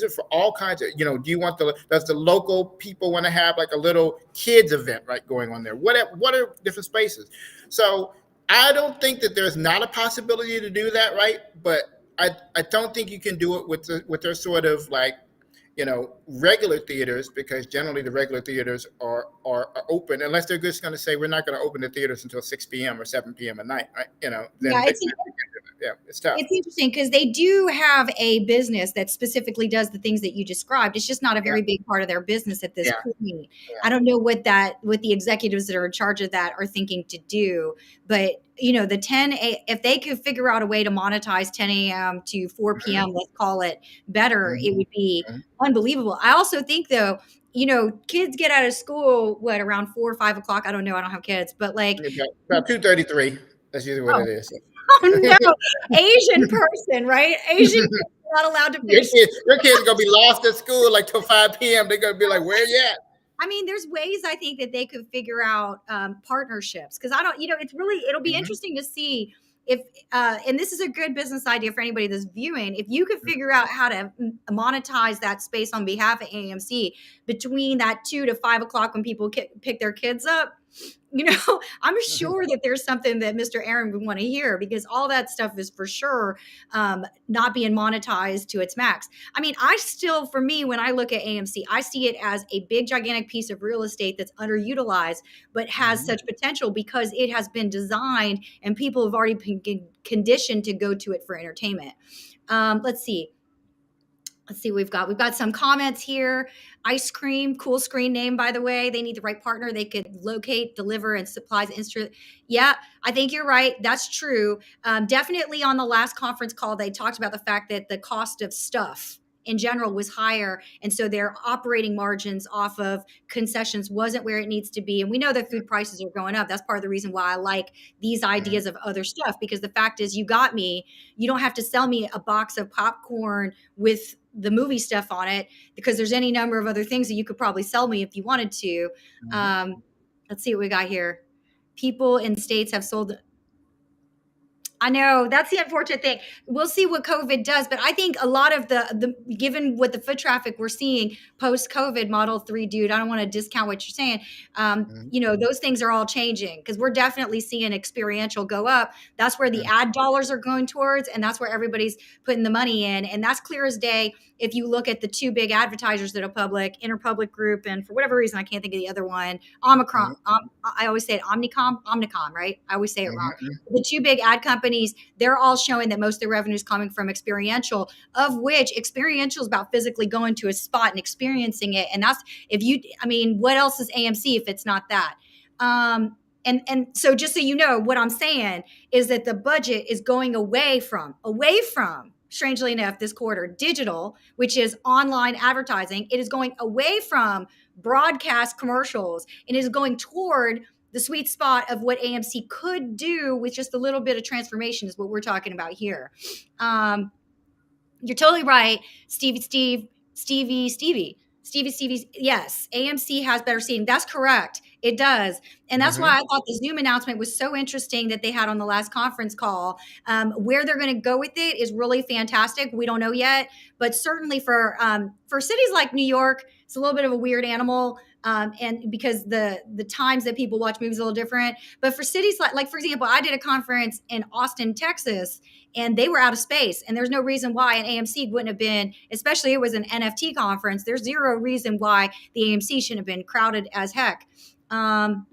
Speaker 2: it for all kinds of, do you want does the local people want to have like a little kids event, right, going on there? What are different spaces? So I don't think that there's not a possibility to do that, right? But I don't think you can do it with their sort of like, regular theaters, because generally the regular theaters are open, unless they're just going to say, we're not going to open the theaters until 6 p.m. or 7 p.m. at night, right? It's tough.
Speaker 1: It's interesting because they do have a business that specifically does the things that you described. It's just not a very big part of their business at this point. Yeah. I don't know what the executives that are in charge of that are thinking to do, but if they could figure out a way to monetize 10 a.m. to 4 p.m., let's call it better, it would be unbelievable. I also think, though, kids get out of school, what, around 4 or 5 o'clock? I don't know. I don't have kids, but like,
Speaker 2: About 2:33. That's usually what
Speaker 1: oh,
Speaker 2: it is.
Speaker 1: oh no, Asian person, right? Asian kids are not allowed to finish.
Speaker 2: Your kids are gonna be lost at school like till 5 p.m. They're gonna be like, "Where you at?"
Speaker 1: I mean, there's ways I think that they could figure out partnerships, because I don't, it'll be
Speaker 2: Hmm.
Speaker 1: interesting to see if, and this is a good business idea for anybody that's viewing, if you could figure out how to monetize that space on behalf of AMC between that 2 to 5 o'clock when people pick their kids up. I'm sure that there's something that Mr. Aaron would want to hear, because all that stuff is for sure not being monetized to its max. I mean, for me, when I look at AMC, I see it as a big, gigantic piece of real estate that's underutilized, but has
Speaker 2: Hmm.
Speaker 1: such potential because it has been designed and people have already been conditioned to go to it for entertainment. Let's see. We've got some comments here. Ice cream, cool screen name, by the way. They need the right partner. They could locate, deliver, and supplies instrument. Yeah, I think you're right. That's true. Definitely on the last conference call, they talked about the fact that the cost of stuff in general was higher, and so their operating margins off of concessions wasn't where it needs to be. And we know that food prices are going up. That's part of the reason why I like these ideas of other stuff, because the fact is, you got me. You don't have to sell me a box of popcorn with the movie stuff on it, because there's any number of other things that you could probably sell me if you wanted to.
Speaker 2: Hmm.
Speaker 1: Um, let's see what we got here. People in states have sold. I know that's the unfortunate thing. We'll see what COVID does, but I think a lot of the given what the foot traffic we're seeing post COVID Model 3, dude. I don't want to discount what you're saying.
Speaker 2: Hmm.
Speaker 1: Those things are all changing, because we're definitely seeing experiential go up. That's where the
Speaker 2: Hmm.
Speaker 1: ad dollars are going towards, and that's where everybody's putting the money in, and that's clear as day. If you look at the two big advertisers that are public, Interpublic Group, and for whatever reason I can't think of the other one, Omicron. I always say it Omnicom, right? I always say it wrong.
Speaker 2: Hmm.
Speaker 1: The two big ad companies, they're all showing that most of their revenue is coming from experiential, of which experiential is about physically going to a spot and experiencing it. And that's, I mean, what else is AMC if it's not that? And so, just so you know, what I'm saying is that the budget is going away from, strangely enough, this quarter, digital, which is online advertising. It is going away from broadcast commercials, and it is going toward the sweet spot of what AMC could do with just a little bit of transformation, is what we're talking about here. Um, you're totally right, Stevie. Yes, AMC has better seating. That's correct. It does. And that's why
Speaker 2: Hmm.
Speaker 1: I thought the Zoom announcement was so interesting that they had on the last conference call. Where they're going to go with it is really fantastic. We don't know yet, but certainly for cities like New York, it's a little bit of a weird animal. And because the times that people watch movies are a little different. But for cities like for example, I did a conference in Austin, Texas, and they were out of space. And there's no reason why an AMC wouldn't have been, especially it was an NFT conference. There's zero reason why the AMC shouldn't have been crowded as heck. Um,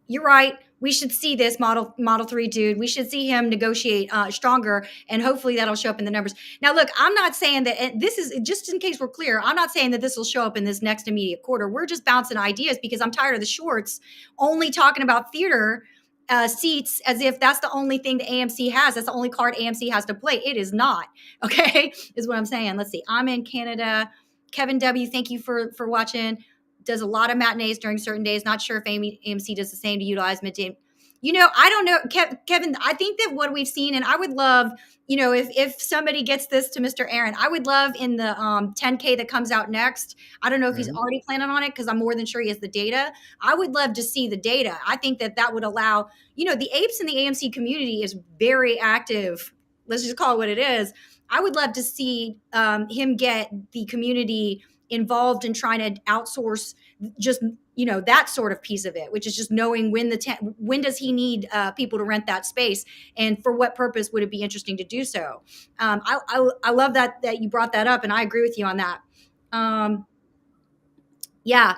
Speaker 1: you're right. We should see this Model 3 dude. We should see him negotiate stronger, and hopefully that'll show up in the numbers. Now, look, I'm not saying that, and this is just in case we're clear, I'm not saying that this will show up in this next immediate quarter. We're just bouncing ideas because I'm tired of the shorts only talking about theater seats as if that's the only thing the AMC has. That's the only card AMC has to play. It is not. Okay, is what I'm saying. Let's see. I'm in Canada. Kevin W, thank you for watching. Does a lot of matinees during certain days. Not sure if AMC does the same to utilize midday. I don't know, Kevin. I think that what we've seen, and I would love, if somebody gets this to Mr. Aaron, I would love in the 10K that comes out next. I don't know if he's
Speaker 2: Hmm.
Speaker 1: already planning on it, because I'm more than sure he has the data. I would love to see the data. I think that would allow, the apes in the AMC community is very active. Let's just call it what it is. I would love to see him get the community involved in trying to outsource just that sort of piece of it, which is just knowing when does he need people to rent that space, and for what purpose would it be interesting to do so. I love that you brought that up, and I agree with you on that. Yeah,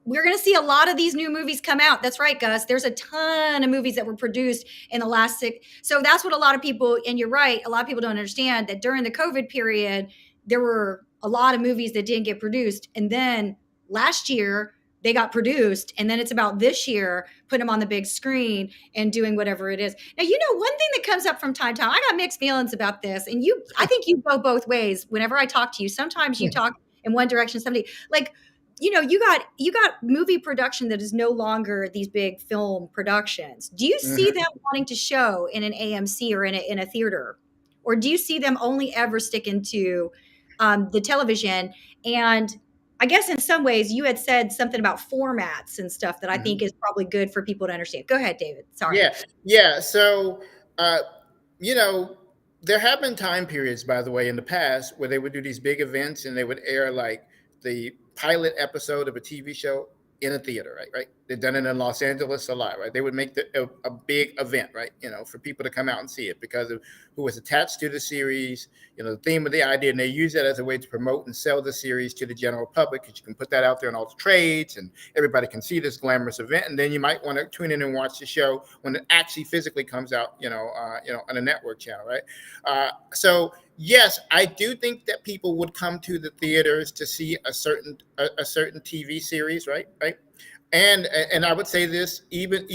Speaker 1: we're going to see a lot of these new movies come out. That's right, Gus. There's a ton of movies that were produced in the last six. So that's what a lot of people, and you're right, a lot of people don't understand that during the COVID period, there were a lot of movies that didn't get produced. And then last year, they got produced. And then it's about this year, putting them on the big screen and doing whatever it is. Now, one thing that comes up from time to time, I got mixed feelings about this. And I think you go both ways whenever I talk to you. Sometimes you talk in one direction, somebody like, you got movie production that is no longer these big film productions. Do you see
Speaker 2: Mhm.
Speaker 1: them wanting to show in an AMC or in a theater, or do you see them only ever sticking to the television? And I guess in some ways you had said something about formats and stuff that I think
Speaker 2: Mhm.
Speaker 1: is probably good for people to understand. Go ahead, David. Sorry.
Speaker 2: Yeah, yeah. So, uh, you know, there have been time periods, by the way, in the past where they would do these big events and they would air like the pilot episode of a TV show in a theater, right? Right. They've done it in Los Angeles a lot, right? They would make a big event, right? For people to come out and see it because of who was attached to the series, the theme of the idea, and they use that as a way to promote and sell the series to the general public because you can put that out there in all the trades and everybody can see this glamorous event, and then you might want to tune in and watch the show when it actually physically comes out, on a network channel, right? So yes, I do think that people would come to the theaters to see a certain TV series, right? Right. And I would say this, even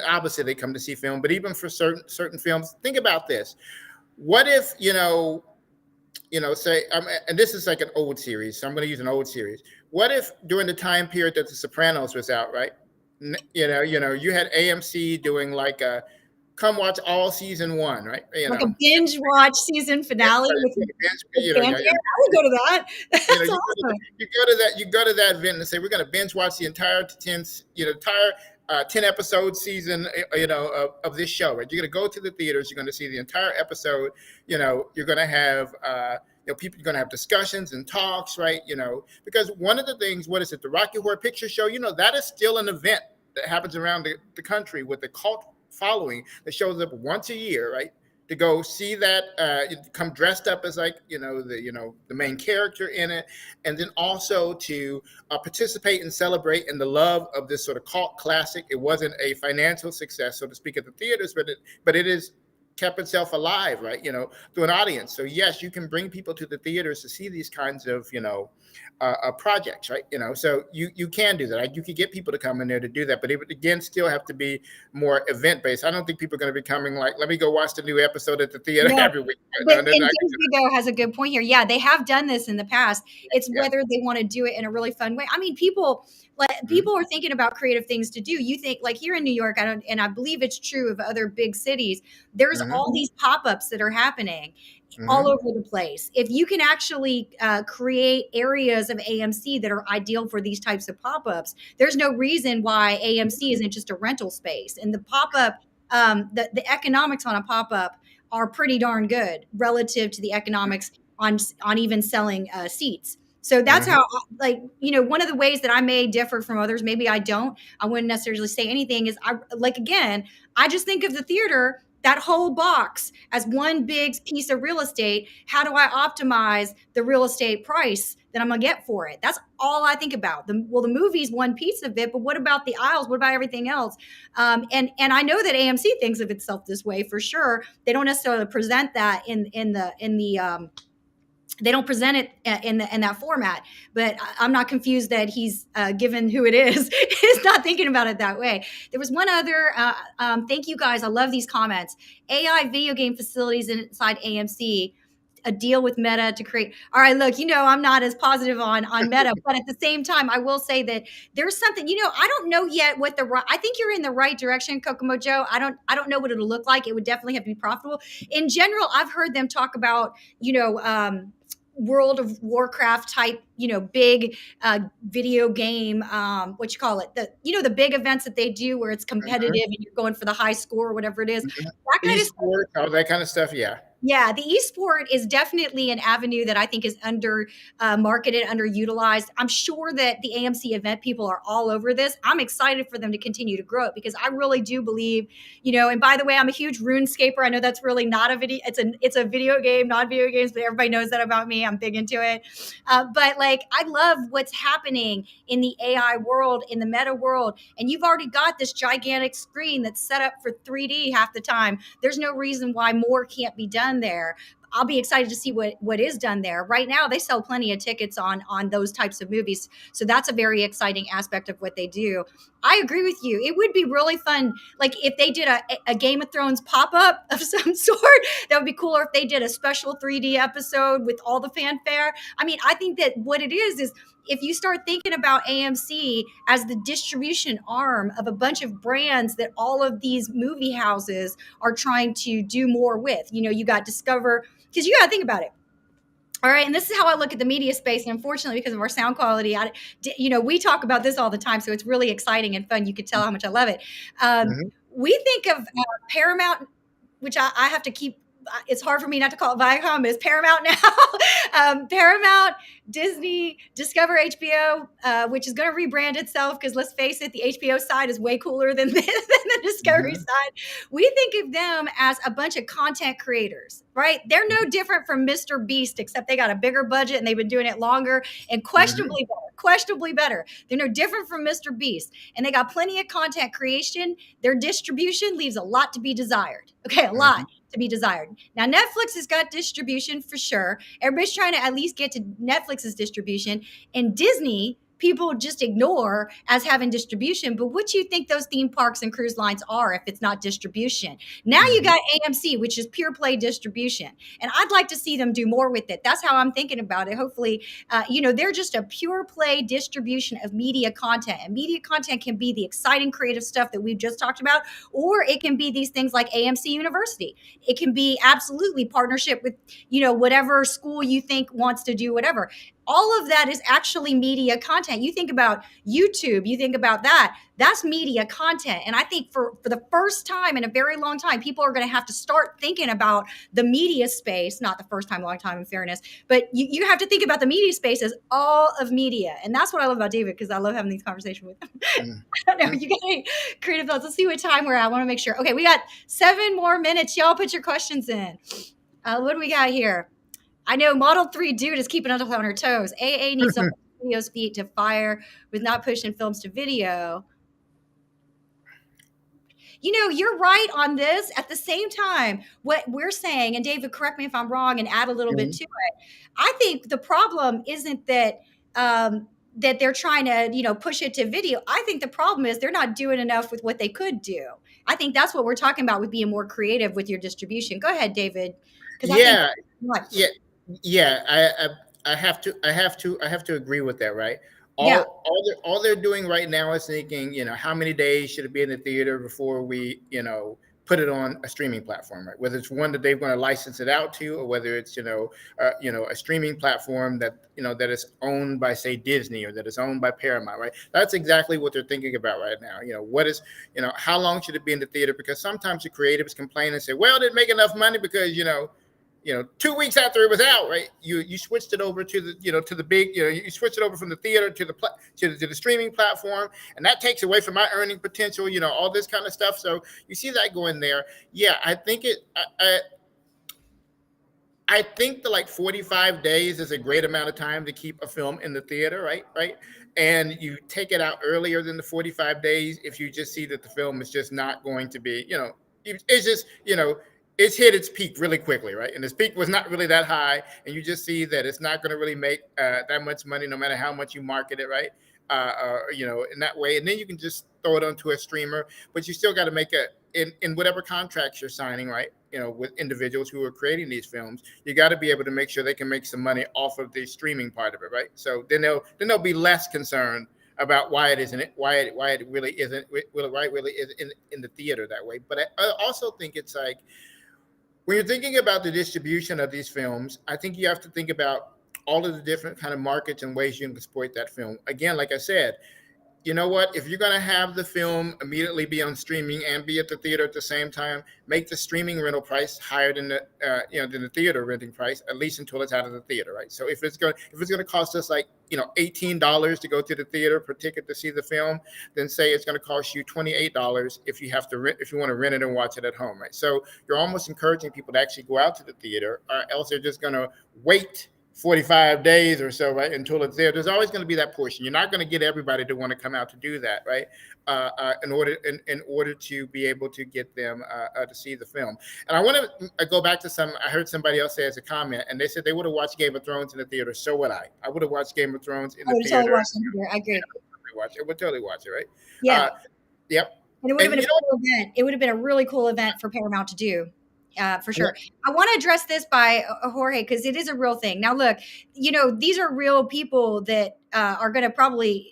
Speaker 2: obviously they come to see film, but even for certain films, think about this. What if say, and this is like an old series, so I'm going to use an old series. What if during the time period that The Sopranos was out, right? You had AMC doing like a come watch all season one, right?
Speaker 1: Like a binge watch season finale with fanfare. I would go to that.
Speaker 2: you know,
Speaker 1: That's
Speaker 2: you go to,
Speaker 1: awesome.
Speaker 2: you go to that event and say we're going to binge watch the entire 10 episode season, of this show. Right? You're going to go to the theaters. You're going to see the entire episode. You're going to have people are going to have discussions and talks, right? Because one of the things, what is it, the Rocky Horror Picture Show? That is still an event that happens around the country with a cult following that shows up once a year, right? To go see that, come dressed up as like the main character in it, and then also to participate and celebrate in the love of this sort of cult classic. It wasn't a financial success, so to speak, at the theaters, but it is kept itself alive, right? Through an audience. So yes, you can bring people to the theaters to see these kinds of projects, right? So you can do that. Right? You can get people to come in there to do that, but it would again still have to be more event based. I don't think people are going to be coming like, let me go watch the new episode at the theater
Speaker 1: Yeah.
Speaker 2: every week.
Speaker 1: But
Speaker 2: No,
Speaker 1: and
Speaker 2: they're not
Speaker 1: James Vigo has a good point here. Yeah, they have done this in the past. It's
Speaker 2: yeah.
Speaker 1: whether they want to do it in a really fun way. I mean, people are thinking about creative things to do. You think like here in New York, and I believe it's true of other big cities, there's
Speaker 2: Mm-hmm.
Speaker 1: all these pop-ups that are happening all
Speaker 2: Mm-hmm.
Speaker 1: over the place. If you can actually create areas of AMC that are ideal for these types of pop-ups, there's no reason why AMC isn't just a rental space. And the pop-up, the economics on a pop-up are pretty darn good relative to the economics on even selling seats. So that's
Speaker 2: Mm-hmm.
Speaker 1: how, like, one of the ways that I may differ from others, maybe I don't, I wouldn't necessarily say anything, is again, I just think of the theater, that whole box, as one big piece of real estate. How do I optimize the real estate price that I'm gonna get for it? That's all I think about. The movie's one piece of it, but what about the aisles? What about everything else? And I know that AMC thinks of itself this way for sure. They don't necessarily present that in the they don't present it in that format, but I'm not confused that he's given who it is is not thinking about it that way. There was one other thank you guys, I love these comments. AI video game facilities inside AMC, a deal with Meta to create. All right, look, I'm not as positive on Meta, but at the same time, I will say that there's something, I don't know yet what I think you're in the right direction, Kokomo Joe. I don't know what it'll look like. It would definitely have to be profitable. In general, I've heard them talk about, World of Warcraft type, big video game, what you call it, the big events that they do where it's competitive and you're going for the high score or whatever it is.
Speaker 2: Mm-hmm.
Speaker 1: That kind of stuff.
Speaker 2: Esports, all that kind of stuff. Yeah.
Speaker 1: Yeah, the esport is definitely an avenue that I think is under marketed, underutilized. I'm sure that the AMC event people are all over this. I'm excited for them to continue to grow it because I really do believe, and by the way, I'm a huge RuneScaper. I know that's really not a video. It's a video game, not video games, but everybody knows that about me. I'm big into it. But like, I love what's happening in the AI world, in the meta world. And you've already got this gigantic screen that's set up for 3D half the time. There's no reason why more can't be done there. I'll be excited to see what is done there. Right now, they sell plenty of tickets on those types of movies, so that's a very exciting aspect of what they do. I agree with you. It would be really fun, like if they did a Game of Thrones pop up of some sort. That would be cool. Or if they did a special 3D episode with all the fanfare. I mean, I think that what it is if you start thinking about AMC as the distribution arm of a bunch of brands that all of these movie houses are trying to do more with, you got Discover, because you got to think about it. All right, and this is how I look at the media space. And unfortunately, because of our sound quality, we talk about this all the time, so it's really exciting and fun. You could tell how much I love it.
Speaker 2: Mhm.
Speaker 1: We think of Paramount, which I have to keep. It's hard for me not to call it Viacom. It's Paramount now. Paramount, Disney, Discover, HBO, which is going to rebrand itself because let's face it, the HBO side is way cooler than the Discovery
Speaker 2: Mhm.
Speaker 1: side. We think of them as a bunch of content creators, right? They're no different from Mr. Beast, except they got a bigger budget and they've been doing it longer and
Speaker 2: Mhm.
Speaker 1: questionably better. Questionably better. They're no different from Mr. Beast, and they got plenty of content creation. Their distribution leaves a lot to be desired. Okay, a lot
Speaker 2: Mhm.
Speaker 1: to be desired. Now, Netflix has got distribution for sure. Everybody's trying to at least get to Netflix's distribution. And Disney, people just ignore as having distribution. But what do you think those theme parks and cruise lines are if it's not distribution? Now you
Speaker 2: Mhm.
Speaker 1: got AMC, which is pure play distribution. And I'd like to see them do more with it. That's how I'm thinking about it. Hopefully, they're just a pure play distribution of media content. And media content can be the exciting creative stuff that we've just talked about, or it can be these things like AMC University. It can be absolutely partnership with, whatever school you think wants to do whatever. All of that is actually media content. You think about YouTube, you think about that's media content. And I think for the first time in a very long time, people are going to have to start thinking about the media space, not the first time, long time in fairness, but you have to think about the media space as all of media. And that's what I love about David, because I love having these conversations with him.
Speaker 2: Mhm.
Speaker 1: I don't know. You got any creative thoughts? Let's see what time we're at. I want to make sure. Okay, we got 7 more minutes. Y'all put your questions in. What do we got here? I know Model 3 Dude is keeping us on her toes. AA needs to hold video's feet to fire with not pushing films to video. You're right on this. At the same time, what we're saying, and David, correct me if I'm wrong and add a little bit
Speaker 2: Mhm.
Speaker 1: to it. I think the problem isn't that they're trying to, push it to video. I think the problem is they're not doing enough with what they could do. I think that's what we're talking about with being more creative with your distribution. Go ahead, David, because I think
Speaker 2: Yeah,
Speaker 1: what?
Speaker 2: yeah, yeah. I have to agree with that. Right.
Speaker 1: Yeah.
Speaker 2: All they're doing right now is thinking, how many days should it be in the theater before we, put it on a streaming platform, right? Whether it's one that they're going to license it out to, or whether it's, a streaming platform that is owned by, say, Disney, or that is owned by Paramount, right? That's exactly what they're thinking about right now. How long should it be in the theater? Because sometimes the creatives complain and say, well, it didn't make enough money because, 2 weeks after it was out, right? You switched it over to the big, you switched it over from the theater to the streaming platform, and that takes away from my earning potential, all this kind of stuff. So you see that going there. Yeah, I think I think the like 45 days is a great amount of time to keep a film in the theater, right? Right. And you take it out earlier than the 45 days if you just see that the film is just not going to be, it's just, it's hit its peak really quickly, right? And its peak was not really that high, and you just see that it's not going to really make that much money, no matter how much you market it, right? In that way, and then you can just throw it onto a streamer, but you still got to make in whatever contracts you're signing, right? With individuals who are creating these films, you got to be able to make sure they can make some money off of the streaming part of it, right? So then they'll be less concerned about why it really isn't really is in the theater that way. But I also think it's like, when you're thinking about the distribution of these films, I think you have to think about all of the different kind of markets and ways you can exploit that film. Again, like I said, you know what? If you're going to have the film immediately be on streaming and be at the theater at the same time, make the streaming rental price higher than the theater renting price, at least until it's out of the theater, right? So if it's going to cost us like $18 to go to the theater per ticket to see the film, then say it's going to cost you $28 if you want to rent it and watch it at home, right? So you're almost encouraging people to actually go out to the theater, or else they're just going to wait 45 days or so, right, until it's there. There's always going to be that portion. You're not going to get everybody to want to come out to do that, right? In order to be able to get them to see the film. And I want to go back to some. I heard somebody else say as a comment, and they said they would have watched Game of Thrones in the theater. So would I. I would have watched Game of Thrones in
Speaker 1: I
Speaker 2: the
Speaker 1: would totally
Speaker 2: theater.
Speaker 1: watch them here. I agree.
Speaker 2: I would totally watch it, right?
Speaker 1: Yeah.
Speaker 2: Yep.
Speaker 1: And it would have
Speaker 2: And
Speaker 1: been a cool event. It would have been a really cool event for Paramount to do. For sure.
Speaker 2: yeah.
Speaker 1: I want to address this by Jorge because it is a real thing. Now, look, these are real people that are going to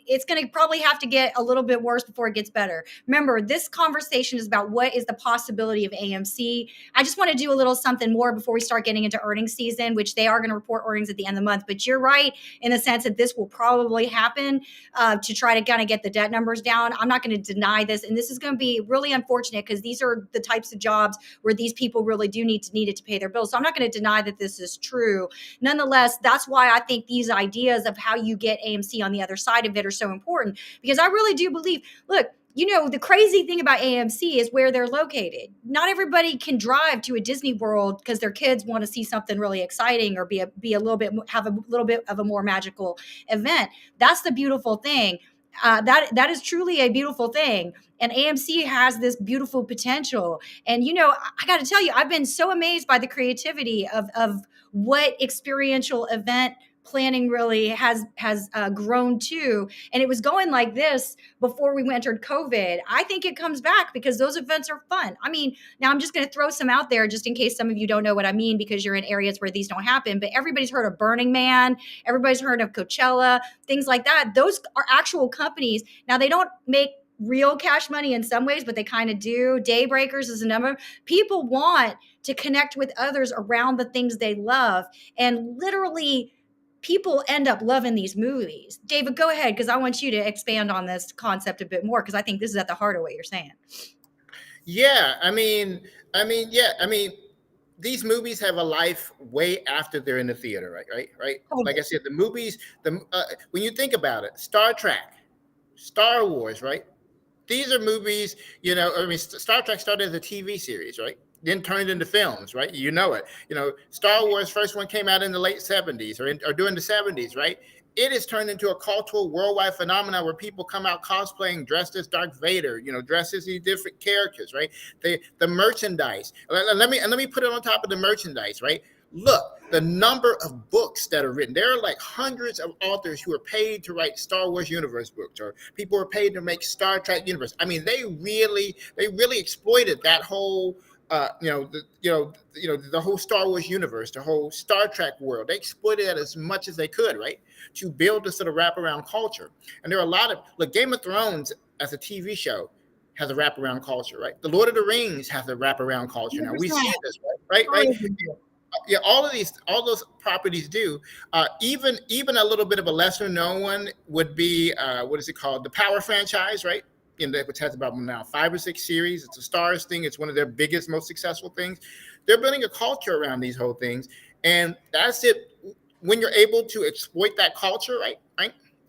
Speaker 1: it's going to probably have to get a little bit worse before it gets better. Remember, this conversation is about what is the possibility of AMC. I just want to do a little something more before we start getting into earnings season, which they are going to report earnings at the end of the month. But you're right in the sense that this will probably happen to try to kind of get the debt numbers down. I'm not going to deny this. And this is going to be really unfortunate because these are the types of jobs where these people really do need it to pay their bills. So I'm not going to deny that this is true. Nonetheless, that's why I think these ideas of how you get AMC on the other side of it are so important, because I really do believe, look, the crazy thing about AMC is where they're located. Not everybody can drive to a Disney World because their kids want to see something really exciting or have a little bit of a more magical event. That's the beautiful thing. That is truly a beautiful thing. And AMC has this beautiful potential. And I got to tell you, I've been so amazed by the creativity of what experiential event planning really has grown to. And it was going like this before we entered COVID. I think it comes back because those events are fun. I mean, now I'm just going to throw some out there just in case some of you don't know what I mean because you're in areas where these don't happen. But everybody's heard of Burning Man. Everybody's heard of Coachella, things like that. Those are actual companies. Now, they don't make real cash money in some ways, but they kind of do. Daybreakers is a number. People want to connect with others around the things they love. And literally, people end up loving these movies. David, go ahead, because I want you to expand on this concept a bit more, because I think this is at the heart of what you're saying.
Speaker 2: Yeah, these movies have a life way after they're in the theater, right. Like I said, the movies, when you think about it, Star Trek, Star Wars, right? These are movies, Star Trek started as a TV series, right? Then turned into films, right? You know it. Star Wars first one came out in the late 70s or during the 70s, right? It has turned into a cultural worldwide phenomenon where people come out cosplaying, dressed as Darth Vader, dressed as these different characters, right? The merchandise. Let me put it on top of the merchandise, right? Look, the number of books that are written. There are like hundreds of authors who are paid to write Star Wars universe books, or people are paid to make Star Trek universe. I mean, they really exploited that whole the whole Star Wars universe, the whole Star Trek world. They exploited that as much as they could, right, to build this sort of wraparound culture. And there are a lot of Game of Thrones as a TV show has a wraparound culture, right? The Lord of the Rings has a wraparound culture. Now we see this, right? Yeah, all those properties do. Even a little bit of a lesser known one would be what is it called? The Power franchise, right? Which has about now 5 or 6 series. It's a Stars thing. It's one of their biggest, most successful things. They're building a culture around these whole things, and that's it. When you're able to exploit that culture, right,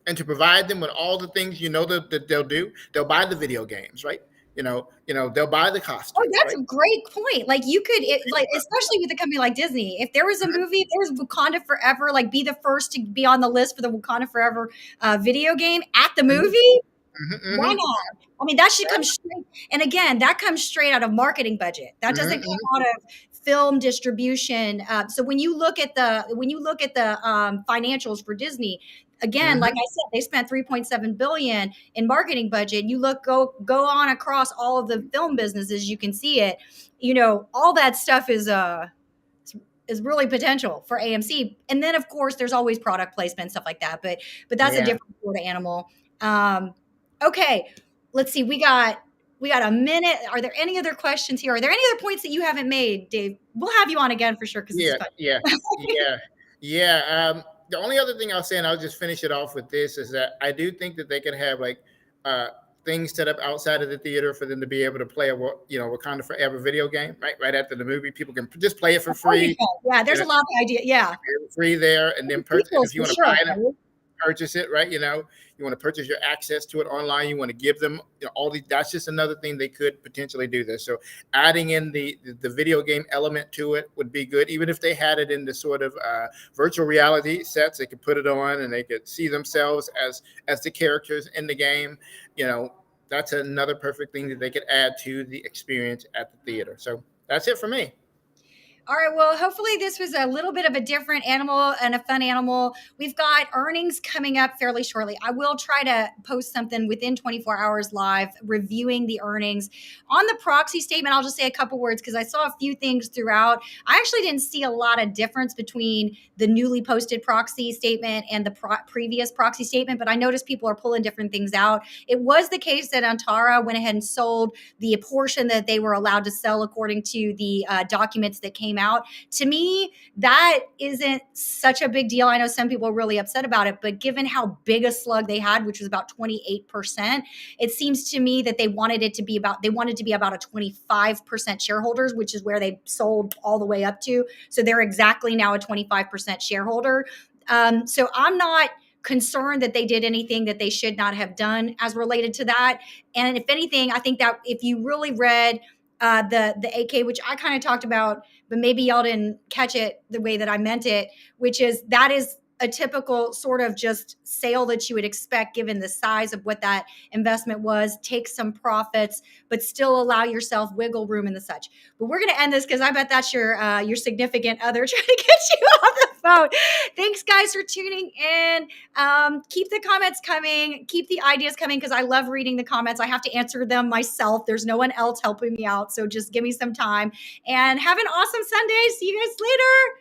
Speaker 2: and to provide them with all the things that they'll do, they'll buy the video games, right? They'll buy the costumes.
Speaker 1: Oh, that's
Speaker 2: right?
Speaker 1: a great point. Like you could, especially with a company like Disney, if there was a movie, if there was Wakanda Forever, like be the first to be on the list for the Wakanda Forever video game at the movie. Why not? I mean, that should come straight. And again, that comes straight out of marketing budget. That doesn't come out of film distribution. So when you look at the financials for Disney, again, like I said, they spent 3.7 billion in marketing budget. You go on across all of the film businesses, you can see it. All that stuff is really potential for AMC. And then of course there's always product placement, stuff like that. But that's a different sort of animal. Okay, let's see. We got a minute. Are there any other questions here? Are there any other points that you haven't made, Dave? We'll have you on again for sure because this is fun.
Speaker 2: Yeah. The only other thing I'll say, and I'll just finish it off with this, is that I do think that they could have things set up outside of the theater for them to be able to play a Wakanda Forever video game, right after the movie. People can just play it for free.
Speaker 1: Yeah, there's a lot of idea. Yeah,
Speaker 2: free there, and then if you want to buy it, purchase it, right? You you want to purchase your access to it online, you want to give them all these. That's just another thing they could potentially do this. So adding in the video game element to it would be good. Even if they had it in the sort of virtual reality sets, they could put it on and they could see themselves as the characters in the game. That's another perfect thing that they could add to the experience at the theater. So that's it for me.
Speaker 1: All right. Well, hopefully this was a little bit of a different animal and a fun animal. We've got earnings coming up fairly shortly. I will try to post something within 24 hours live reviewing the earnings. On the proxy statement, I'll just say a couple words because I saw a few things throughout. I actually didn't see a lot of difference between the newly posted proxy statement and the previous proxy statement, but I noticed people are pulling different things out. It was the case that Antara went ahead and sold the portion that they were allowed to sell according to the documents that came out. To me, that isn't such a big deal. I know some people are really upset about it, but given how big a slug they had, which was about 28%, it seems to me that they wanted to be about a 25% shareholders, which is where they sold all the way up to. So they're exactly now a 25% shareholder. So I'm not concerned that they did anything that they should not have done as related to that. And if anything, I think that if you really read the AK, which I kind of talked about, but maybe y'all didn't catch it the way that I meant it, which is that is a typical sort of just sale that you would expect given the size of what that investment was. Take some profits, but still allow yourself wiggle room and the such. But we're going to end this because I bet that's your significant other trying to get you off the phone. Thanks, guys, for tuning in. Keep the comments coming. Keep the ideas coming because I love reading the comments. I have to answer them myself. There's no one else helping me out. So just give me some time and have an awesome Sunday. See you guys later.